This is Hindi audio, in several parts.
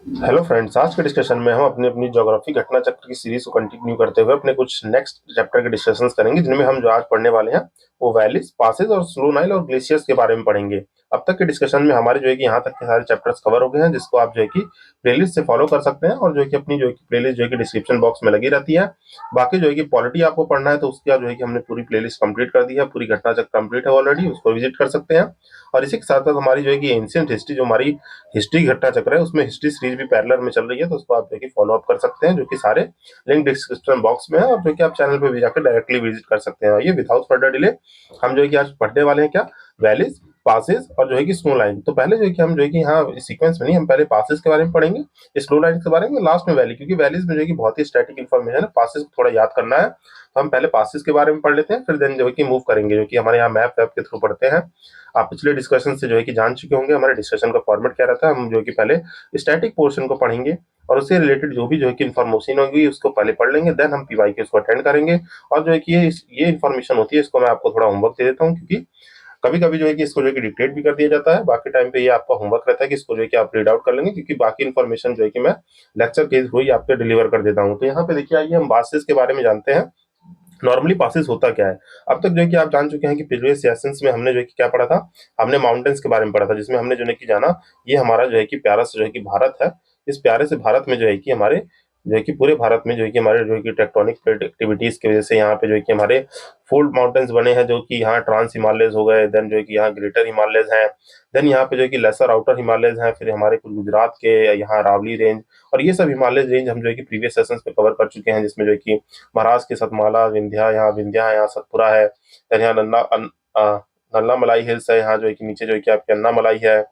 हेलो फ्रेंड्स, आज के डिस्कशन में हम अपनी अपनी ज्योग्राफी घटना चक्र की सीरीज को कंटिन्यू करते हुए अपने कुछ नेक्स्ट चैप्टर के डिस्कशंस करेंगे, जिनमें हम जो आज पढ़ने वाले हैं वो वैलीज, पासेज और स्लो नाइल और ग्लेशियर्स के बारे में पढ़ेंगे। अब तक के डिस्कशन में हमारे जो है कि यहाँ तक के सारे चैप्टर्स कवर हो गए हैं, जिसको आप जो है कि प्लेलिस्ट से फॉलो कर सकते हैं और जो है कि अपनी जो है कि प्लेलिस्ट जो है कि डिस्क्रिप्शन बॉक्स में लगी रहती है। बाकी जो है कि पॉलिटी आपको पढ़ना है तो उसका जो है कि हमने पूरी प्लेलिस्ट कंप्लीट कर दी है, पूरी घटना चक्र कंप्लीट है ऑलरेडी, उसको विजिट कर सकते हैं। और इसी के साथ साथ हमारी जो है कि एंशियंट हिस्ट्री, जो हमारी हिस्ट्री घटना चक्र है, उसमें हिस्ट्री सीरीज भी पैरेलल में चल रही है, तो उसको आप देखिए फॉलो अप कर सकते हैं, जो कि सारे लिंक डिस्क्रिप्शन बॉक्स में है और जो कि आप चैनल पे भी जाकर डायरेक्टली विजिट कर सकते हैं। ये विदाउट फर्दर डिले हम जो है कि आज पढ़ने वाले हैं क्या, वैलीज, पासेस और जो है कि स्नो लाइन। तो पहले जो है कि हम जो है कि यहाँ सीक्वेंस में नहीं, हम पहले पासेस के बारे में पढ़ेंगे, स्लो लाइन के बारे में, लास्ट में वैली, क्योंकि वैलीज में जो है कि बहुत ही स्टैटिक इन्फॉर्मेशन है, पासेस को थोड़ा याद करना है। तो हम पहले पासेस के बारे में पढ़ लेते हैं, फिर देन जो है कि मूव करेंगे, जो कि हमारे यहाँ मैप वैप के थ्रू पढ़ते हैं। आप पिछले डिस्कशन से जो है कि जान चुके होंगे हमारे डिस्कशन का फॉर्मेट क्या रहता है। हम जो है कि पहले स्टैटिक पोर्शन को पढ़ेंगे और उससे रिलेटेड जो भी जो है कि इन्फॉर्मेशन होगी उसको पहले पढ़ लेंगे, देन हम पीवाई के उसको अटेंड करेंगे। और जो है कि ये इन्फॉर्मेशन होती है, इसको मैं आपको थोड़ा होमवर्क दे देता हूँ, क्योंकि कभी कभी जो है कि इसको जो है कि डिक्टेट भी कर दिया जाता है। बाकी टाइम पे ये आपका होमवर्क रहता है कि इसको जो है कि आप रीड आउट कर लेंगे, क्योंकि बाकी इन्फॉर्मेशन जो है कि मैं लेक्चर के थ्रू ही आपको डिलीवर कर देता हूँ। तो यहाँ पे देखिए, आइए हम बासिस के बारे में जानते हैं। नॉर्मली पासिस होता क्या है। अब तक जो है कि आप जान चुके हैं कि प्रीवियस सेशंस में हमने जो है कि क्या पढ़ा था, हमने माउंटेन्स के बारे में पढ़ा था, जिसमें हमने जो है कि जाना, ये हमारा जो है कि प्यारा से जो है कि भारत है। इस प्यारे से भारत में जो है कि हमारे जो है कि पूरे भारत में जो है कि हमारे जो है कि टेक्टोनिक प्लेट एक्टिविटीज की वजह से यहाँ पे जो है कि हमारे फोल्ड माउंटेन्स बने हैं, जो कि यहाँ ट्रांस हिमालयस हो गए, देन जो है कि यहाँ ग्रेटर हिमालयस हैं, देन यहाँ पे जो है कि लेसर आउटर हिमालयस हैं, फिर हमारे कुछ गुजरात के यहाँ रावली रेंज, और ये सब हिमालय रेंज हम जो है कि प्रीवियस सेशंस में कवर कर चुके हैं, जिसमें जो है कि महाराष्ट्र के सतमाला, विंध्या है, यहाँ सतपुरा है, देन यहाँ नन्ना मलाई हिल्स है, यहाँ जो है कि नीचे जो है कि आपकी अन्ना मलाई है,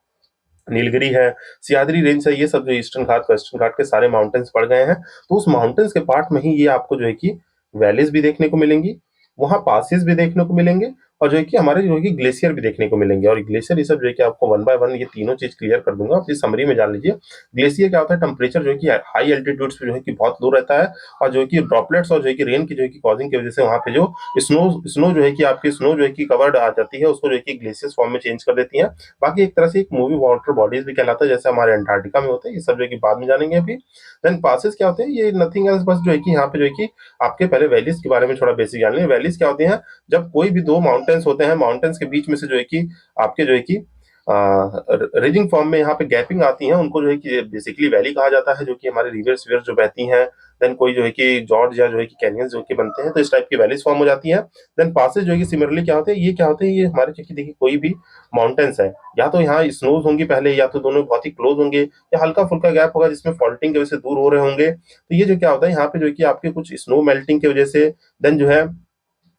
नीलगिरी है, सियादरी रेंज है। ये सब जो ईस्टर्न घाट, वेस्टर्न घाट के सारे माउंटेन्स पड़ गए हैं। तो उस माउंटेन्स के पार्ट में ही ये आपको जो है कि वैलीज भी देखने को मिलेंगी, वहाँ पासेस भी देखने को मिलेंगे, और जो है कि हमारे जो है कि ग्लेशियर भी देखने को मिलेंगे। और ग्लेशियर ये सब जो है कि आपको वन बाय वन ये तीनों चीज क्लियर कर दूंगा, आप इस समरी में जान लीजिए। ग्लेशियर क्या होता है, टेम्परेचर जो है कि हाई एल्टीट्यूड्स पे जो है कि बहुत लो रहता है, और जो है कि ड्रॉपलेट्स और जो है कि रेन की जो है कि कॉजिंग की वजह से वहाँ पे जो स्नो स्नो जो है कि आपकी स्नो जो है कि कवर्ड आ जाती है, उसको जो है कि ग्लेशियर्स फॉर्म में चेंज कर देती है। बाकी एक तरह से एक मूवी वाटर बॉडीज भी कहलाता है, जैसे हमारे अंटार्कटिका में होते हैं। ये सब जो है कि बाद में जानेंगे अभी। देन पासेस क्या होते हैं, ये नथिंग एल्स, बस जो है कि यहाँ पे जो है कि आपके पहले वैलीज के बारे में थोड़ा बेसिक जान लें। वैलीज क्या होती हैं, जब कोई भी दो माउंटेन्स होते हैं, माउंटेन्स के बीच में से जो है कि आपके जो है कि रिजिंग फॉर्म में यहाँ पे गैपिंग आती है, उनको जो है कि बेसिकली वैली कहा जाता है, जो कि हमारे रिवर्स वियर जो बहती हैं। देन कोई जो है कि जॉर्ज या जो है कि कैनियंस जो कि बनते हैं, तो इस टाइप की वैलीज फॉर्म हो जाती है। देन पासेज जो है कि सिमिलरली क्या होते हैं, ये क्या होते हैं, ये हमारे जो कि देखिए कोई भी माउंटेन्स है, या तो यहाँ स्नोज होंगी पहले, या तो दोनों बहुत ही क्लोज होंगे, या हल्का फुल्का गैप होगा जिसमें फॉल्टिंग की वजह से दूर हो रहे होंगे। तो ये जो क्या होता है, यहाँ पे जो है कि आपके कुछ स्नो मेल्टिंग की वजह से, देन जो है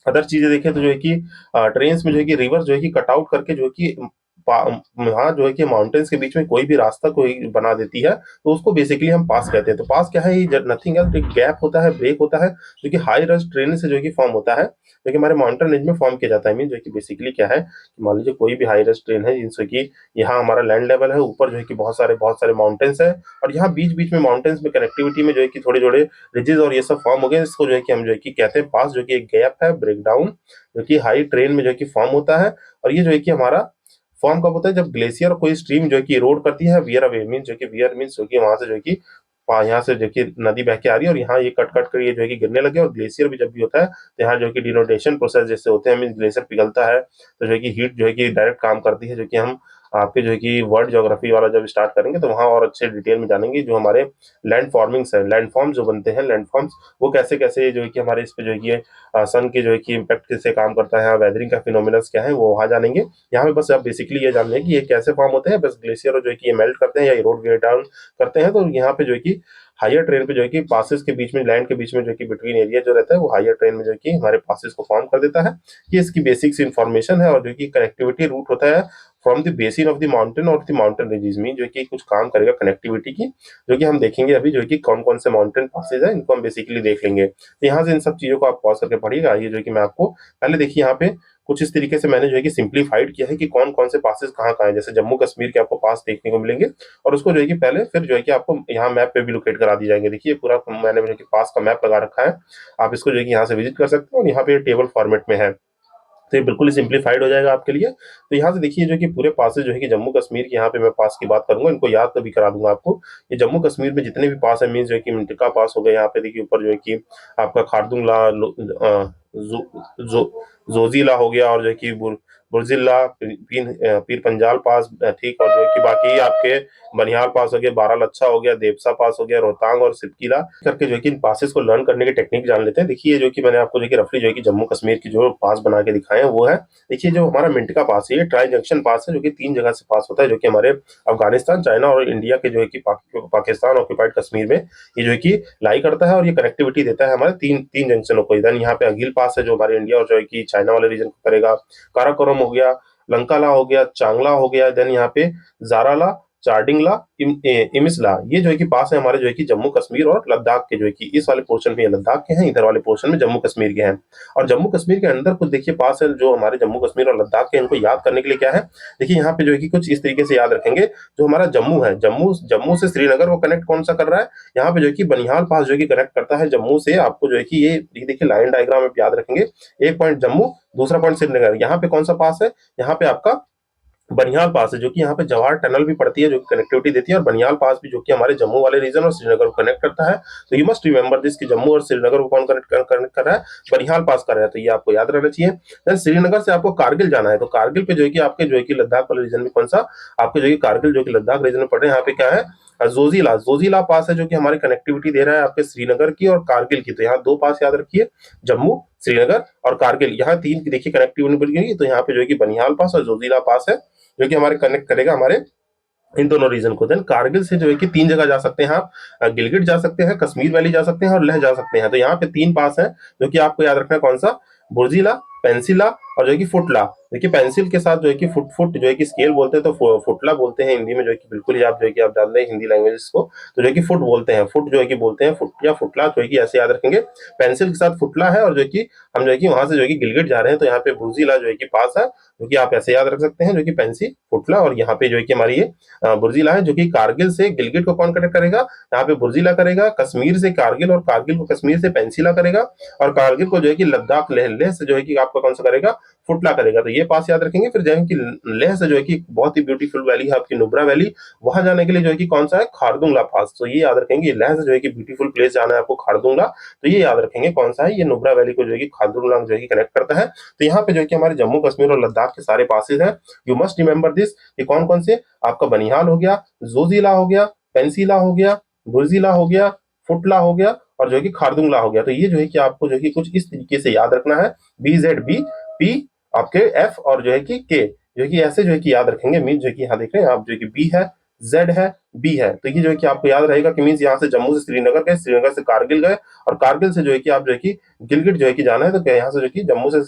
अदर चीजें देखें तो जो है कि ट्रेन्स में जो है कि रिवर जो है कि कट आउट करके जो है कि वहाँ जो है कि माउंटेन्स के बीच में कोई भी रास्ता कोई बना देती है, तो उसको बेसिकली हम पास कहते हैं। तो पास क्या है, ये नथिंग एल्स, एक गैप होता है, ब्रेक होता है, जो कि हाई रस्ट ट्रेन से जो है कि फॉर्म होता है, जो कि हमारे माउंटेन रेंज में फॉर्म किया जाता है। मीन जो है कि बेसिकली क्या है कि मान लीजिए कोई भी हाई रस्ट ट्रेन है, जिनसे कि यहाँ हमारा लैंड लेवल है, ऊपर जो है कि बहुत सारे माउंटेन्स है, और यहाँ बीच बीच में माउंटेन्स में कनेक्टिविटी में जो है कि थोड़े थोड़े रिजेस और ये सब फॉर्म हो गए, इसको जो है कि हम जो है कि कहते हैं पास, जो कि एक गैप है, ब्रेकडाउन, जो कि हाई ट्रेन में जो है कि फॉर्म होता है। और ये जो है कि हमारा फॉर्म कब होता है, जब ग्लेशियर कोई स्ट्रीम जो है कि इरोड करती है, वियर अवे मीन जो कि वियर मीन जो कि वहां से जो है कि यहाँ से जो कि नदी बह के आ रही है, और यहाँ ये कट कट कर ये जो है कि गिरने लगे। और ग्लेशियर भी जब भी होता है, तो यहाँ जो है कि डिनोटेशन प्रोसेस जैसे होते हैं, मीन ग्लेशियर पिघलता है, तो जो है कि हीट जो है कि डायरेक्ट काम करती है, जो कि हम आपके जो है कि वर्ल्ड ज्योग्राफी वाला जब स्टार्ट करेंगे तो वहाँ और अच्छे डिटेल में जानेंगे, जो हमारे लैंड फॉर्मिंग्स है, लैंड फॉर्म जो बनते हैं, लैंड फॉर्म्स वो कैसे कैसे जो है कि हमारे इस पे जो है कि सन के जो है कि इम्पैक्ट कैसे काम करता है, वेदरिंग का फिनोमिनस क्या है, वो वहाँ जानेंगे। यहाँ पे बस आप बेसिकली ये जान लें कि ये कैसे फॉर्म होते हैं, बस ग्लेशियर जो है कि ये मेल्ट करते हैं या इरोड वेट डाउन करते हैं, तो यहाँ पे जो है कि हायर ट्रेन पे जो है कि पासेस के बीच में, लैंड के बीच में जो है कि बिटवीन एरिया जो रहता है, वो हायर ट्रेन में जो है कि हमारे पासेस को फॉर्म कर देता है। ये इसकी बेसिक्स इन्फॉर्मेशन है। और जो कि कनेक्टिविटी रूट होता है from the basin of the mountain और द माउंटेन रेंजेस में, जो कि कुछ काम करेगा कनेक्टिविटी की, जो कि हम देखेंगे अभी, जो कि कौन कौन से माउंटेन पासेज है, इनको हम बेसिकली देख लेंगे। तो यहाँ से इन सब चीजों को आप पॉज करके पढ़िएगा। ये जो है कि मैं आपको पहले देखिए यहाँ पे कुछ इस तरीके से मैंने जो है कि सिंप्लीफाइड किया है कि कौन कौन से पासेस कहाँ कहाँ है। जैसे जम्मू कश्मीर के आपको पास देखने को मिलेंगे, और उसको जो है कि पहले फिर जो है कि आपको यहाँ मैप पे भी लोकेट करा दी जाएंगे। देखिए पूरा मैंने जो है कि पास का मैप लगा रखा है, आप इसको जो है कि यहाँ से विजिट कर सकते हैं, और यहाँ पे टेबल फॉर्मेट में है। तो ये बिल्कुल ही सिंप्लीफाइड हो जाएगा आपके लिए। तो यहाँ से देखिए जो कि पूरे पासेज जो है कि जम्मू कश्मीर के, यहाँ पे मैं पास की बात करूंगा, इनको याद तो भी करा दूंगा आपको। ये जम्मू कश्मीर में जितने भी पास है, मीन्स जो है कि मिंटका पास हो गया, यहाँ पे देखिए ऊपर जो है कि आपका खारदुंगला, जो, जो, जोजिला हो गया, और जो है कि बुरजिल्ला, पीर पंजाल पास, ठीक, और जो है कि बाकी आपके बनिहाल पास हो गया, बारालच्छा हो गया, देवसा पास हो गया, रोहतांग और सिपकीला करके जो है कि इन पासेस को लर्न करने की टेक्निक जान लेते हैं। देखिए जो कि मैंने आपको जो कि रफली जो है कि जम्मू कश्मीर की जो पास बना के दिखाए हैं वो है। देखिए जो हमारा मिंटका पास है, ये ट्राई जंक्शन पास है, जो कि 3 जगह से पास होता है, जो कि हमारे अफगानिस्तान, चाइना और इंडिया के जो है कि पाकिस्तान ऑक्यूपाइड कश्मीर में ये जो है कि लाई करता है, और ये कनेक्टिविटी देता है हमारे तीन तीन जंक्शनों को। इधर यहाँ पे अगिल पास है, जो हमारे इंडिया और जो है कि चाइना वाले रीजन को करेगा। काराकोरम हो गया, लंकाला हो गया, चांगला हो गया, देन यहाँ पे जाराला, चार्डिंगला, इमिसला, ये जो है कि पास है हमारे जो है कि जम्मू कश्मीर और लद्दाख के, जो है कि इस वाले पोर्शन में ये लद्दाख के हैं, इधर वाले पोर्शन में जम्मू कश्मीर के हैं। और जम्मू कश्मीर के अंदर कुछ देखिए पास है जो हमारे जम्मू कश्मीर और लद्दाख के, इनको याद करने के लिए क्या है, देखिए यहाँ पे जो है कि कुछ इस तरीके से याद रखेंगे। जो हमारा जम्मू है, जम्मू जम्मू से श्रीनगर वो कनेक्ट कौन सा कर रहा है, यहाँ पे जो है कि बनिहाल पास जो है कि कनेक्ट करता है जम्मू से। आपको जो है कि ये देखिए लाइन डायग्राम में याद रखेंगे, एक पॉइंट जम्मू, दूसरा पॉइंट श्रीनगर। यहाँ पे कौन सा पास है, यहाँ पे आपका बनिहाल पास है, जो कि यहाँ पे जवाहर टनल भी पड़ती है, जो कि कनेक्टिविटी देती है, और बनिहाल पास भी जो कि हमारे जम्मू वाले रीजन और श्रीनगर को कनेक्ट करता है। तो यू मस्ट रिमेंबर दिस कि जम्मू और श्रीनगर को कौन कनेक्ट कर रहा है, बनिहाल पास कर रहा है, तो ये आपको याद रहना चाहिए। देन श्रीनगर से आपको कारगिल जाना है, तो कारगिल पे जो है कि आपके जो है कि लद्दाख वाले रीजन में कौन सा, आपके जो है कारगिल जो कि लद्दाख रीजन में पड़ रहे हैं, यहाँ पे क्या है, जोजिला, जोजिला पास है, जो कि हमारी कनेक्टिविटी दे रहा है आपके श्रीनगर की और कारगिल की। तो यहाँ 2 पास याद रखिए, जम्मू, श्रीनगर और कारगिल, यहाँ 3 की देखिए कनेक्टिविटी बन गई। तो यहाँ पे जो है कि बनिहाल पास और जोजिला पास है, जो कि हमारे कनेक्ट करेगा हमारे इन दोनों रीजन को। देन कारगिल से जो है कि 3 जगह जा सकते हैं आप, गिलगिट जा सकते हैं, कश्मीर वैली जा सकते हैं, और लेह जा सकते हैं। तो यहाँ पे 3 पास है, जो कि आपको याद रखना है, कौन सा, बुर्जिला, पेंसिला और जो है कि फुटला। देखिए पेंसिल के साथ जो है कि फुट फुट जो है कि स्केल बोलते हैं, तो फुटला बोलते हैं हिंदी में, जो है कि बिल्कुल ही आप जो है कि आप जान रहे हैं हिंदी लैंग्वेजेस को, तो जो है कि फुट बोलते हैं, फुट जो है कि बोलते हैं, फुट या फुटला, जो है कि ऐसे याद रखेंगे। पेंसिल के साथ फुटला है, और जो है कि हम जो है कि वहां से जो है कि गिलगिट जा रहे हैं, तो यहाँ पे बुर्जिला जो है कि पास है, जो कि आप ऐसे याद रख सकते हैं, जो कि पेंसिल, फुटला, और यहाँ पे जो है कि हमारी ये बुर्जिला है, जो कि कारगिल से गिलगिट को कौन कनेक्ट करेगा, यहाँ पे बुर्जिला करेगा, कश्मीर से कारगिल, और कारगिल को कश्मीर से पेंसिला करेगा, और कारगिल को जो है कि लद्दाख, लेह, लेह से जो है कि आपका कौन सा करेगा, फुटला करेगा। तो ये पास याद रखेंगे। फिर जो है कि लेह से जो है कि बहुत ही ब्यूटीफुल वैली है आपकी नुब्रा वैली, वहां जाने के लिए जो है कि कौन सा है, खारदुंगला पास। तो ये याद रखेंगे, लेह से जो है कि ब्यूटीफुल प्लेस जाना है आपको खारदुंगला, तो ये याद रखेंगे कौन सा है, ये नुब्रा वैली को जो है कि खारदुंगला जो है कि कनेक्ट करता है। तो यहाँ पे जो है कि हमारे जम्मू कश्मीर और लद्दाख के सारे पासेज हैं। यू मस्ट रिमेंबर दिस, ये कौन कौन से, आपका बनिहाल हो गया, जोजिला हो गया, पेंसिला हो गया, बुर्जिला हो गया, फुटला हो गया, और जो है कि खारदुंगला हो गया। तो ये जो है कि आपको जो है कि कुछ इस तरीके से याद रखना है, BZB, P आपके F, और जो है कि K, जो है कि ऐसे जो है कि याद रखेंगे। मीन जो है कि यहाँ देख रहे हैं आप, जो है कि B है, Z है, B है, तो ये जो है कि आपको याद रहेगा कि मीन्स यहाँ से जम्मू से श्रीनगर गए, श्रीनगर से कारगिल गए, और कारगिल से जो है कि आप जो है कि गिलगिट जो है कि जाना है, तो क्या यहाँ से जो है कि जम्मू से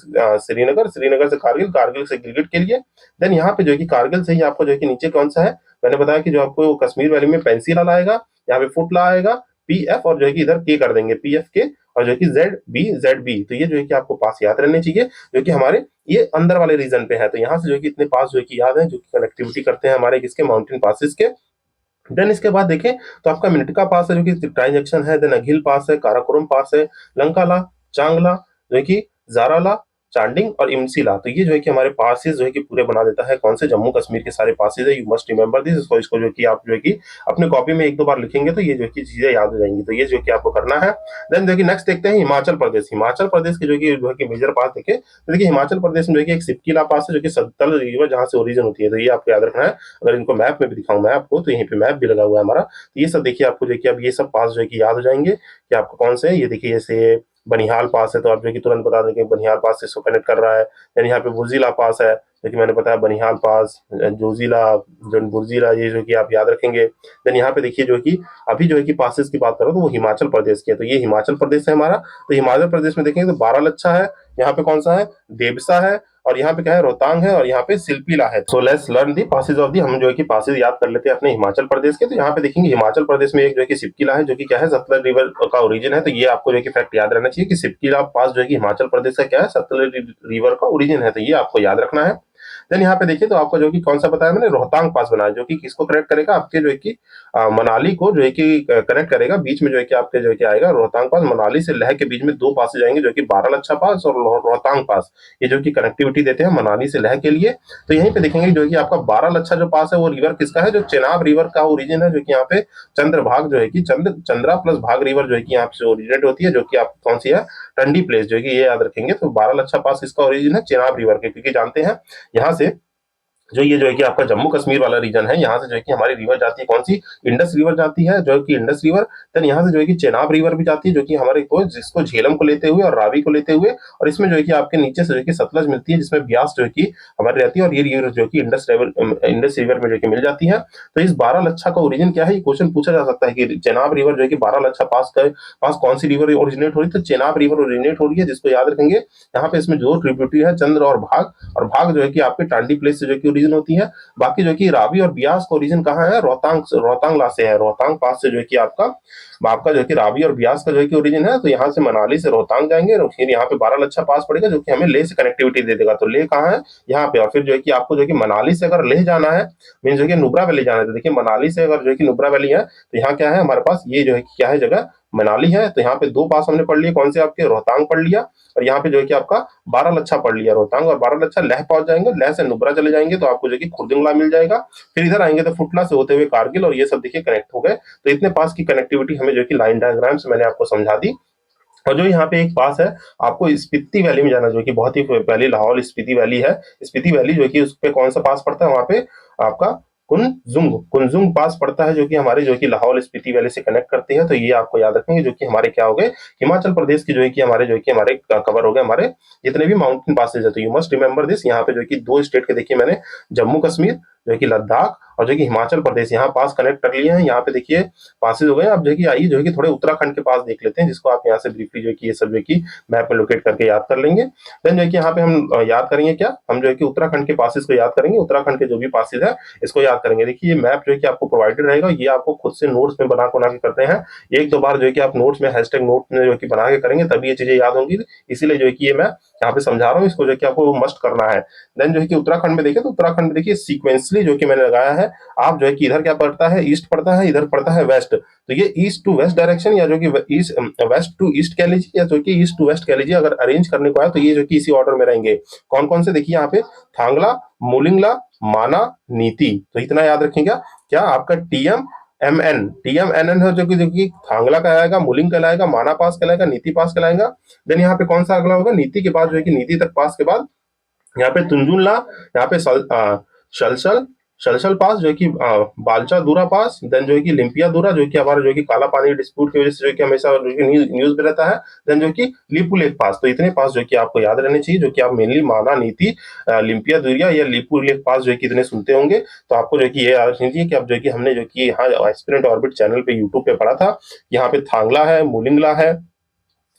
श्रीनगर, श्रीनगर से कारगिल, कारगिल से गिलगिट के लिए। देन यहाँ पे जो है कि कारगिल से ही आपको जो है कि नीचे कौन सा है, मैंने बताया कि जो आपको कश्मीर वैली में पेंसिला आएगा, यहाँ पे फुटला आएगा, PF, और जो है कि इधर K कर देंगे, PF के, और जो है कि ZB। तो ये जो है कि आपको पास याद रहने चाहिए, जो कि हमारे ये अंदर वाले रीजन पे है। तो यहाँ से जो है कि इतने पास जो है कि याद है, जो कि कनेक्टिविटी करते हैं हमारे किसके, माउंटेन पासिस के। देन इसके बाद देखें तो आपका मिनटका पास है, जो कि ट्रांजेक्शन है। देन अघिल पास है, काराकोरम पास है, लंकाला, चांगला, जो है कि जाराला, चांडिंग और इमसिला। तो ये जो है कि हमारे पासेस जो है कि पूरे बना देता है कौन से, जम्मू कश्मीर के सारे पासेस है। यू मस्ट रिमेंबर दिस, इसको जो है कि आप जो है कि अपने कॉपी में 1-2 बार लिखेंगे, तो ये जो है कि चीजें याद हो जाएंगी। तो ये जो है कि आपको करना है। देन देखिए नेक्स्ट देखते हैं हिमाचल प्रदेश। हिमाचल प्रदेश के जो है कि मेजर पास देखें, तो देखिए हिमाचल प्रदेश में जो है कि एक सिपकीला पास है, जो कि सतलज रिवर जहाँ से ओरिजिन होती है। तो ये आपको याद रखना है। अगर इनको मैप में भी दिखाऊं मैं आपको, तो यहीं पे मैप भी लगा हुआ है हमारा। तो ये सब देखिए आपको जो है कि अब ये सब पास जो है कि याद हो जाएंगे कि आपको कौन से है। ये देखिए जैसे बनिहाल पास है, तो आप जो है कि तुरंत बता देंगे बनिहाल पास से इसको कनेक्ट कर रहा है। देन यहाँ पे बुर्जिला पास है, जो कि मैंने बताया बनिहाल पास, जोजिला, जो बुर्जिला, ये जो कि आप याद रखेंगे। देन यहाँ पे देखिए जो है कि अभी जो है कि पासेस की बात करो तो वो हिमाचल प्रदेश के है, तो ये हिमाचल प्रदेश है हमारा। तो हिमाचल प्रदेश में देखेंगे तो बारालच्छा है, यहाँ पे कौन सा है, देवसा है, और यहाँ पे क्या है, रोहतांग है, और यहाँ पे सिलपिला है। So let's learn the passes of the, हम जो है कि पासेज याद कर लेते हैं अपने हिमाचल प्रदेश के। तो यहाँ पे देखेंगे हिमाचल प्रदेश में एक जो है कि सिपकिला है, जो कि क्या है, सतलज रिवर का ओरिजिन है। तो ये आपको जो है कि फैक्ट याद रहना चाहिए कि सिपकिला पास जो है कि हिमाचल प्रदेश का क्या है, सतलज रिवर का ओरिजिन है। तो ये आपको याद रखना है। देन यहाँ पे देखिए तो आपको जो कि कौन सा बताया मैंने, रोहतांग पास बनाया, जो कि किसको कनेक्ट करेगा, आपके जो है कि मनाली को जो है कि कनेक्ट करेगा। बीच में जो है कि आपके जो है कि आएगा रोहतांग पास। मनाली से लेह के बीच में दो पासेज आएंगे, जो कि बारालाचा पास और रोहतांग पास, ये जो कि कनेक्टिविटी देते हैं मनाली से लेह के लिए। तो यहीं पे देखेंगे जो है कि आपका बारालाचा जो पास है वो रिवर किसका है, जो चेनाब रिवर का ओरिजिन है, जो कि यहाँ पे चंद्रभाग जो है कि चंद्रा प्लस भाग रिवर जो है कि यहाँ से ओरिजिनेट होती है, जो कि आप कौन सी है, टंडी प्लेस, जो है कि ये याद रखेंगे। तो बारालाचा पास इसका ओरिजिन है चेनाब रिवर के, क्योंकि जानते हैं यहाँ से जो ये जो है कि आपका जम्मू कश्मीर वाला रीजन है, यहाँ से जो है कि हमारी रिवर जाती है, कौन सी, इंडस रिवर जाती है, जो है कि इंडस रिवर। देन यहाँ से जो है कि चेनाब रिवर भी जाती है, जो कि हमारे को जिसको झेलम को लेते हुए और रावी को लेते हुए, और इसमें जो है कि आपके नीचे से जो है कि सतलज मिलती है, जिसमें ब्यास जो है कि हमारी रहती है, और ये रिवर जो है कि इंडस रिवर में जो है कि मिल जाती है। तो इस बारालाचा का ओरिजिन क्या है, ये क्वेश्चन पूछा जा सकता है कि चेनाब रिवर जो है कि बारालाचा पास कौन सी रिवर ओरिजिनेट हो रही है, तो चेनाब रिवर ओरिजिनेट हो रही है, जिसको याद रखेंगे। यहाँ पे इसमें जो ट्रिब्यूटरी है चंद्र और भाग जो है कि आपके टांडी प्लेस से जो कि ओरिजिन होती है। बाकी जो कि रावी और ब्यास का ओरिजिन कहाँ है, रोहतांग से है, रोहतांग पास से जो है कि आपका आपका जो है कि रावी और ब्यास का जो है कि ओरिजिन है। तो यहाँ से मनाली से रोहतांग जाएंगे और फिर यहाँ पे बारालाचा पास पड़ेगा, जो कि हमें लेह से कनेक्टिविटी दे देगा। तो लेह कहाँ है, यहाँ पे। और फिर जो है कि आपको जो है कि मनाली से अगर लेह जाना है, मीन जो है कि नुब्रा वैली जाना है, तो देखिए मनाली से अगर जो है कि नुब्रा वैली है, तो यहाँ क्या है हमारे पास, ये जो है कि क्या है जगह, मनाली है। तो यहाँ पे दो पास हमने पढ़ लिए, कौन से आपके, रोहतांग पढ़ लिया, और यहाँ पे जो है कि आपका बारालाचा पढ़ लिया। रोहतांग और बारालाचा, लेह पहुंच जाएंगे, लेह से नुब्रा चले जाएंगे तो आपको जो कि खुर्दुंगला मिल जाएगा। फिर इधर आएंगे तो फुटला से होते हुए कारगिल, और ये सब देखिए कनेक्ट हो गए। तो इतने पास की कनेक्टिविटी हमें जो कि लाइन डायग्राम से मैंने आपको समझा दी। और जो यहाँ पे एक पास है, आपको स्पीति वैली में जाना, जो कि बहुत ही पहले लाहौल स्पीति वैली है। स्पीति वैली जो कि उस पे कौन सा पास पड़ता है, वहां पे आपका कुनजुंग पास पड़ता है, जो कि हमारे जो कि लाहौल स्पीति वैली से कनेक्ट करती है। तो ये आपको याद रखेंगे, जो कि हमारे क्या हो गए, हिमाचल प्रदेश की जो है कि हमारे कवर हो गए, हमारे जितने भी माउंटेन पासेज है। तो यू मस्ट रिमेंबर दिस। यहाँ पे जो कि दो स्टेट के देखिए मैंने, जम्मू कश्मीर जो कि लद्दाख, और जो कि हिमाचल प्रदेश, यहाँ पास कनेक्ट कर लिए हैं। यहाँ पे देखिए पासेज हो गए। अब जो है कि आइए जो है कि थोड़े उत्तराखंड के पास देख लेते हैं, जिसको आप यहाँ से ब्रीफली जो है कि ये सब जो है कि मैप में लोकेट करके याद कर लेंगे। देन जो है कि यहाँ पे हम याद करेंगे क्या, हम जो है कि उत्तराखंड के पासेज को याद करेंगे। उत्तराखंड के जो भी पासेज है इसको याद करेंगे। देखिए ये मैप जो है कि आपको प्रोवाइडेड रहेगा, ये आपको खुद से नोट्स में बना के करते हैं। एक दो बार जो है कि आप नोट्स में हैशटैग नोट में जो है कि बना के करेंगे, तभी ये चीजें याद होंगी। इसीलिए जो है कि ये मैं यहाँ पे समझा रहा हूँ, इसको जो है कि आपको मस्ट करना है। देन जो है कि उत्तराखंड में देखें, तो उत्तराखंड में देखिए सीक्वेंसली जो कि मैंने लगाया है, आप जो है कि इधर क्या पड़ता है, ईस्ट पड़ता है, इधर पड़ता है वेस्ट। तो ये ईस्ट टू वेस्ट डायरेक्शन, या जो कि ईस्ट वेस्ट टू ईस्ट कह लीजिए, या जो कि ईस्ट टू वेस्ट कह लीजिए, अगर अरेंज करने को आए तो ये जो कि इसी ऑर्डर में रहेंगे। कौन कौन से, देखिए यहाँ पे थांगला, मोलिंगला, माना, नीति। तो इतना याद रखिएगा। क्या आपका टीएम एन एन है, जो कि थांगला कहलाएगा, मुलिंग कहलाएगा, माना पास कहलाएगा, नीति पास कहलाएगा। देन यहाँ पे कौन सा अगला होगा, नीति के बाद जो है कि नीति तक पास के बाद यहाँ पे तुंजुनला, यहाँ पे शलशल शलशल पास, जो है कि बालचा दूरा पास। देन जो है कि लिम्पिया दूरा, जो कि हमारा जो है कि काला पानी डिस्प्यूट की वजह से जो कि हमेशा जो कि न्यूज में रहता है। देन जो है कि लिपू लेक पास। तो इतने पास जो है कि आपको याद रहने चाहिए, जो कि आप मेनली माना, नीति, लिम्पिया दूरिया या लिपू लेक पास जो है कि इतने सुनते होंगे। तो आपको जो है कि ये याद रखनी चाहिए कि आप जो है कि हमने जो कि यहाँ एस्पिरेंट ऑर्बिट चैनल पे यूट्यूब पे पढ़ा था। यहाँ पे थांगला है, मुलिंगला है,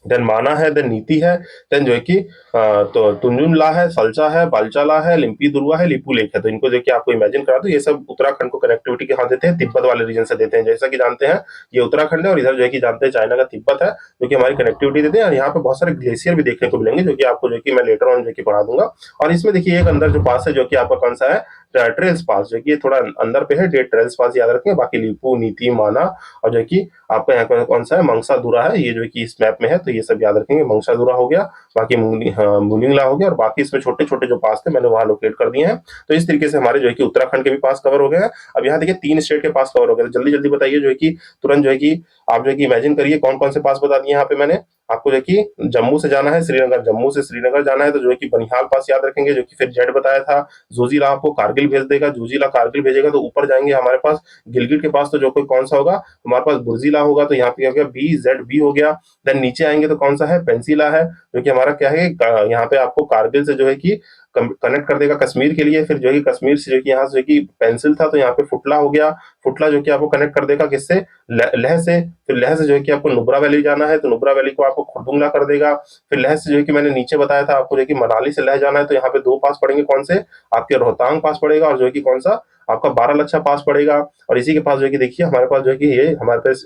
देन माना है, देन नीति है, देन जो है कि तो तुंजुनला है, सल्चा है, बालचाला है, लिम्पी दुर्वा है, लिपू लेक है। तो इनको जो कि आपको इमेजिन करा, तो ये सब उत्तराखंड को कनेक्टिविटी कहाँ देते हैं, तिब्बत वाले रीजन से देते हैं। जैसा कि जानते हैं ये उत्तराखंड है, और इधर जो है कि जानते हैं चाइना का तिब्बत है, जो कि हमारी कनेक्टिविटी देते हैं। और यहाँ पे बहुत सारे ग्लेशियर भी देखने को मिलेंगे, जो कि आपको जो कि मैं लेटर ऑन जो कि पढ़ा दूंगा। और इसमें देखिए एक अंदर जो पास है, जो कि आपका कौन सा है, ट्रेल्स पास, जो कि ये थोड़ा अंदर पे है, डेट ट्रेल्स पास याद रखें। बाकी लिपू, नीति, माना, और जो कि आपका यहाँ कौन सा है, मंगसा दूरा है, ये जो कि इस मैप में है। तो ये सब याद रखेंगे। मंगसा दूरा हो गया, बाकी मुलिंगला हो गया, और बाकी इसमें छोटे छोटे जो पास थे मैंने वहां लोकेट कर दिए हैं। तो इस तरीके से हमारे जो है कि उत्तराखंड के भी पास कवर हो गए हैं। अब यहाँ देखिए 3 स्टेट के पास कवर हो गए। तो जल्दी जल्दी बताइए, जो है कि तुरंत जो है कि आप जो है कि इमेजिन करिए कौन कौन से पास बता दिए यहाँ पे मैंने आपको। जो है कि जम्मू से जाना है श्रीनगर, जम्मू से श्रीनगर जाना है, तो जो है कि बनिहाल पास याद रखेंगे, जो कि फिर जेड बताया था। जोजिला आपको कारगिल भेज देगा, जोजिला कारगिल भेजेगा, तो ऊपर जाएंगे हमारे पास गिलगिट के पास, तो जो कोई कौन सा होगा हमारे पास, बुर्जिला होगा। तो यहाँ पे क्या हो गया, BZB हो गया। देन नीचे आएंगे तो कौन सा है, पेंसिला है, जो कि हमारा क्या है, यहाँ पे आपको कारगिल से जो है कि कनेक्ट कर देगा कश्मीर के लिए। फिर जो है कि कश्मीर से जो कि यहाँ से जो कि पेंसिल था, तो यहाँ पे फुटला हो गया। फुटला जो कि आपको कनेक्ट कर देगा किससे, लेह से। फिर लेह से जो है कि आपको नुब्रा वैली जाना है, तो नुब्रा वैली को आपको खुरदुंगला कर देगा। फिर लेह से जो है कि मैंने नीचे बताया था आपको, जो है कि मनाली से लेह जाना है, तो यहाँ पे 2 पास पड़ेंगे, कौन से, आपके रोहतांग पास पड़ेगा, और जो है कि कौन सा, आपका बारालाचा पास पड़ेगा, और इसी के पास जो है कि देखिए हमारे पास जो है कि ये हमारे पास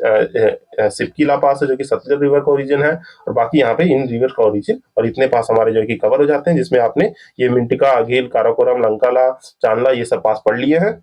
सिपकीला पास है जो कि सतलज रिवर का ओरिजिन है, और बाकी यहाँ पे इन रिवर का ओरिजिन, और इतने पास हमारे जो है कि कवर हो जाते हैं, जिसमें आपने ये मिंटिका, अघेल, काराकोरम, लंकाला, चांदला ये सब पास पढ़ लिए हैं।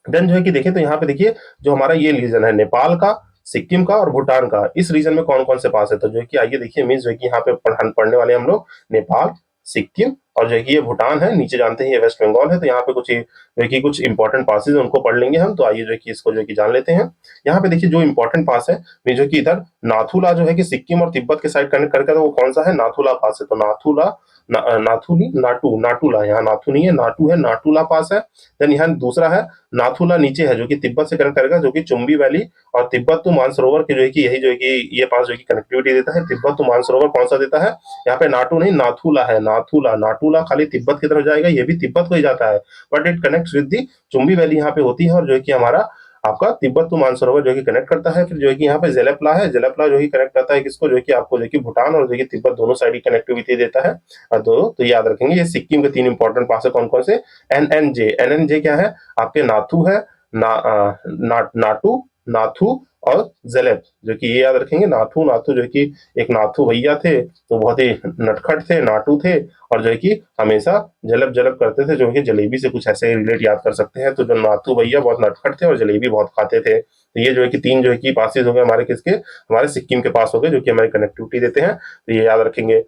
देन जो है कि देखिए तो यहाँ पे देखिए जो हमारा ये रीजन है नेपाल का, सिक्किम का और भूटान का, इस रीजन में कौन कौन से पास है, तो जो है कि आइए देखिए मीन्स जो है कि यहाँ पे पढ़ने वाले हम लोग नेपाल, सिक्किम और जो है कि ये भूटान है, नीचे जानते हैं ये वेस्ट बंगाल है, तो यहाँ पे कुछ जो है कि कुछ इंपॉर्टेंट पासेज है उनको पढ़ लेंगे हम। तो आइए जो है कि इसको जो है कि जान लेते हैं। यहाँ पे देखिए जो इंपॉर्टेंट पास है जो कि इधर नाथुला जो है कि सिक्किम और तिब्बत के साइड कनेक्ट करके, तो वो कौन सा है, नाथुला पास है। तो नाथुला नाथुली नाटू नाटुला, यहाँ नाथू नहीं है, नाटू है, नाटुला पास है। देन यहाँ दूसरा है नाथुला नीचे है जो कि तिब्बत से कनेक्ट करेगा, जो कि चुंबी वैली और तिब्बत टू मानसरोवर के जो है कि यही जो है कि ये पास जो है कि कनेक्टिविटी देता है। तिब्बत टू मानसरोवर कौन सा देता है, यहाँ पे नाटू नहीं नाथुला है, नाथुला, नाटुला खाली तिब्बत की तरफ जाएगा, ये भी तिब्बत को ही जाता है, but it connects with the Chumbi valley यहाँ पे होती है, और जो है कि हमारा आपका तिब्बत टू मानसरोवर जो है कि कनेक्ट करता है। फिर जो है कि यहाँ पे जेलेपला है, जेलेपला जो है कनेक्ट करता है किसको, जो है कि आपको जो है कि भूटान और जो है कि तिब्बत दोनों साइड की कनेक्टिविटी देता है। तो याद रखेंगे ये सिक्किम के 3 इंपॉर्टेंट पास है कौन कौन से, एनएनजे, एनएनजे क्या है आपके, नाथू है, नाटू, नाथू और जेलेब, जो कि ये याद रखेंगे, नाथू, नाथू जो है कि एक नाथू भैया थे तो बहुत ही नटखट थे, नाटू थे, और जो है कि हमेशा जलब जलब करते थे, जो कि जलेबी से कुछ ऐसे रिलेट याद कर सकते हैं। तो जो नाथू भैया बहुत नटखट थे और जलेबी बहुत खाते थे। तो ये जो है कि 3 जो है कि पासेज हो गए हमारे किसके, हमारे सिक्किम के पास हो गए, जो कि हमारी कनेक्टिविटी देते हैं, तो ये याद रखेंगे।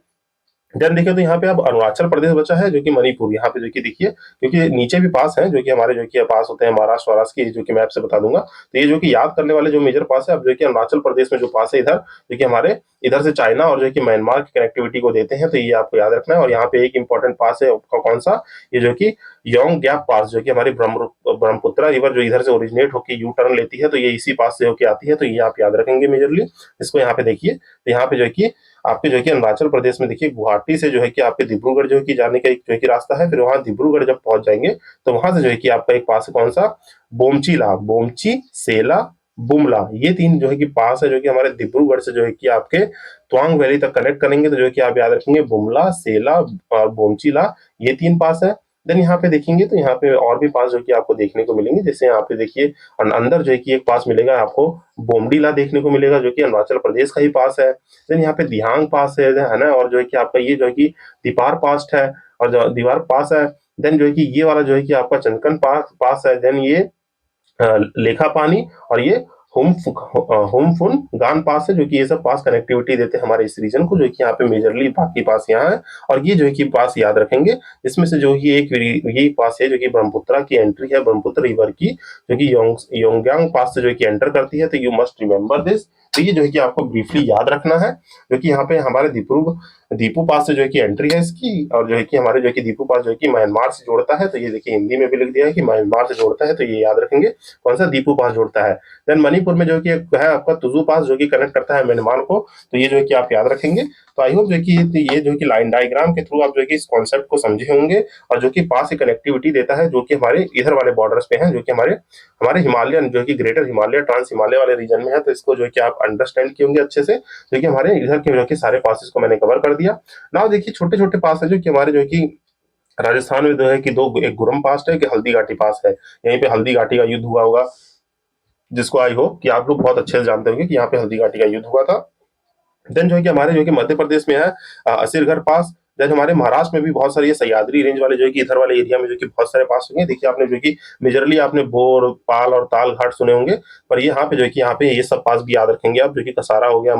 देन देखिए तो यहाँ पे अब अरुणाचल प्रदेश बचा है, जो कि मणिपुर, यहाँ पे जो कि देखिए क्योंकि नीचे भी पास है जो कि हमारे जो कि पास होते हैं महाराष्ट्र वाराष्ट्र की, जो कि मैं आपसे बता दूंगा। तो ये जो कि याद करने वाले जो मेजर पास है, अब जो कि अरुणाचल प्रदेश में जो पास है इधर, जो कि हमारे इधर से चाइना और जो है कि म्यांमार की कनेक्टिविटी को देते हैं, तो ये आपको याद रखना है। और यहाँ पे एक इंपॉर्टेंट पास है आपका कौन सा, ये जो कि योंग गैप पास, जो कि हमारी ब्रह्मपुत्रा रिवर जो इधर से ओरिजिनेट होकर यू टर्न लेती है, तो ये इसी पास से होकर आती है, तो ये आप याद रखेंगे मेजरली। इसको यहाँ पे देखिए, तो यहाँ पे जो है कि आपके जो है कि अरुणाचल प्रदेश में देखिए गुवाहाटी से जो है कि आपके डिब्रूगढ़ जो है कि जाने का एक जो है कि रास्ता है, फिर वहां डिब्रूगढ़ जब पहुंच जाएंगे तो वहां से जो है कि आपका एक पास है कौन सा, बोमचीला, बोमची, सेला, बुमला, ये 3 जो है कि पास है जो कि हमारे डिब्रूगढ़ से जो है कि आपके तवांग वैली तक कनेक्ट करेंगे, तो जो है कि आप याद रखेंगे बुमला, सेला और बोमचीला, ये 3 पास है। देन यहाँ पे देखेंगे तो यहाँ पे और भी पास जो कि आपको देखने को मिलेंगे, जैसे यहाँ पे देखिए अंदर जो है कि एक पास मिलेगा आपको, बोमडीला देखने को मिलेगा, जो कि अरुणाचल प्रदेश का ही पास है। देन यहाँ पे दिहांग पास है ना, और जो है कि आपका ये जो है कि दीपार पास है, और जो दीवार पास है। देन जो है कि ये वाला जो है कि आपका चनकन पास है। देन ये लेखा पानी, और ये होमफुन गान पास है, जो कि ये सब पास कनेक्टिविटी देते हैं हमारे इस रीजन को, जो कि यहाँ पे मेजरली बाकी पास यहाँ है। और ये जो है कि पास याद रखेंगे, इसमें से जो ही एक ये पास है जो कि ब्रह्मपुत्रा की एंट्री है, ब्रह्मपुत्र रिवर की, जो कि योंगयांग पास से जो है कि एंटर करती है, तो यू मस्ट रिमेंबर दिस। तो ये जो है कि आपको ब्रीफली याद रखना है, जो कि यहाँ पे हमारे दीपू पास से जो है कि एंट्री है इसकी, और जो है कि हमारे जो है कि दीपू पास जो है कि म्यांमार से जोड़ता है, तो ये देखिए हिंदी में भी लिख दिया है कि म्यांमार से जोड़ता है, तो ये याद रखेंगे कौन सा, दीपू पास जोड़ता है। देन मणिपुर में जो है कि है आपका तुजू पास, जो कि कनेक्ट करता है म्यांमार को, तो ये जो है कि आप याद रखेंगे। तो आई होप जो है कि ये जो है कि लाइन डायग्राम के थ्रू आप जो है कि इस कॉन्सेप्ट को समझे होंगे, और जो कि पास से कनेक्टिविटी देता है, जो कि हमारे इधर वाले बॉर्डर्स पे है, जो कि हमारे हमारे हिमालयन जो है कि ग्रेटर हिमालय, ट्रांस हिमालय वाले रीजन में है। तो इसको जो है कि आप अंडरस्टैंड किए होंगे अच्छे से, जो कि हमारे इधर के जो कि सारे पासेस को मैंने कवर कर दिया। नाउ देखिए छोटे छोटे पास है जो कि हमारे जो है कि राजस्थान में जो है कि दो, एक गुरम पास है, कि हल्दी घाटी पास है। यहीं पे हल्दी घाटी का युद्ध हुआ होगा, जिसको आई हो कि आप लोग बहुत अच्छे से जानते होंगे कि यहाँ पे हल्दी घाटी का युद्ध हुआ था। देन जो है कि हमारे जो है कि मध्य प्रदेश में है असीरगढ़ पास। देन हमारे महाराष्ट्र में भी बहुत सारे ये सह्याद्री रेंज वाले जो है कि इधर वाले एरिया में जो कि बहुत सारे पास होंगे। देखिए आपने जो कि मेजरली आपने बोर, पाल और ताल घाट सुने होंगे, पर ये यहाँ पे जो है कि यहाँ पे ये सब पास भी याद रखेंगे आप, जो कि कसारा हो गया,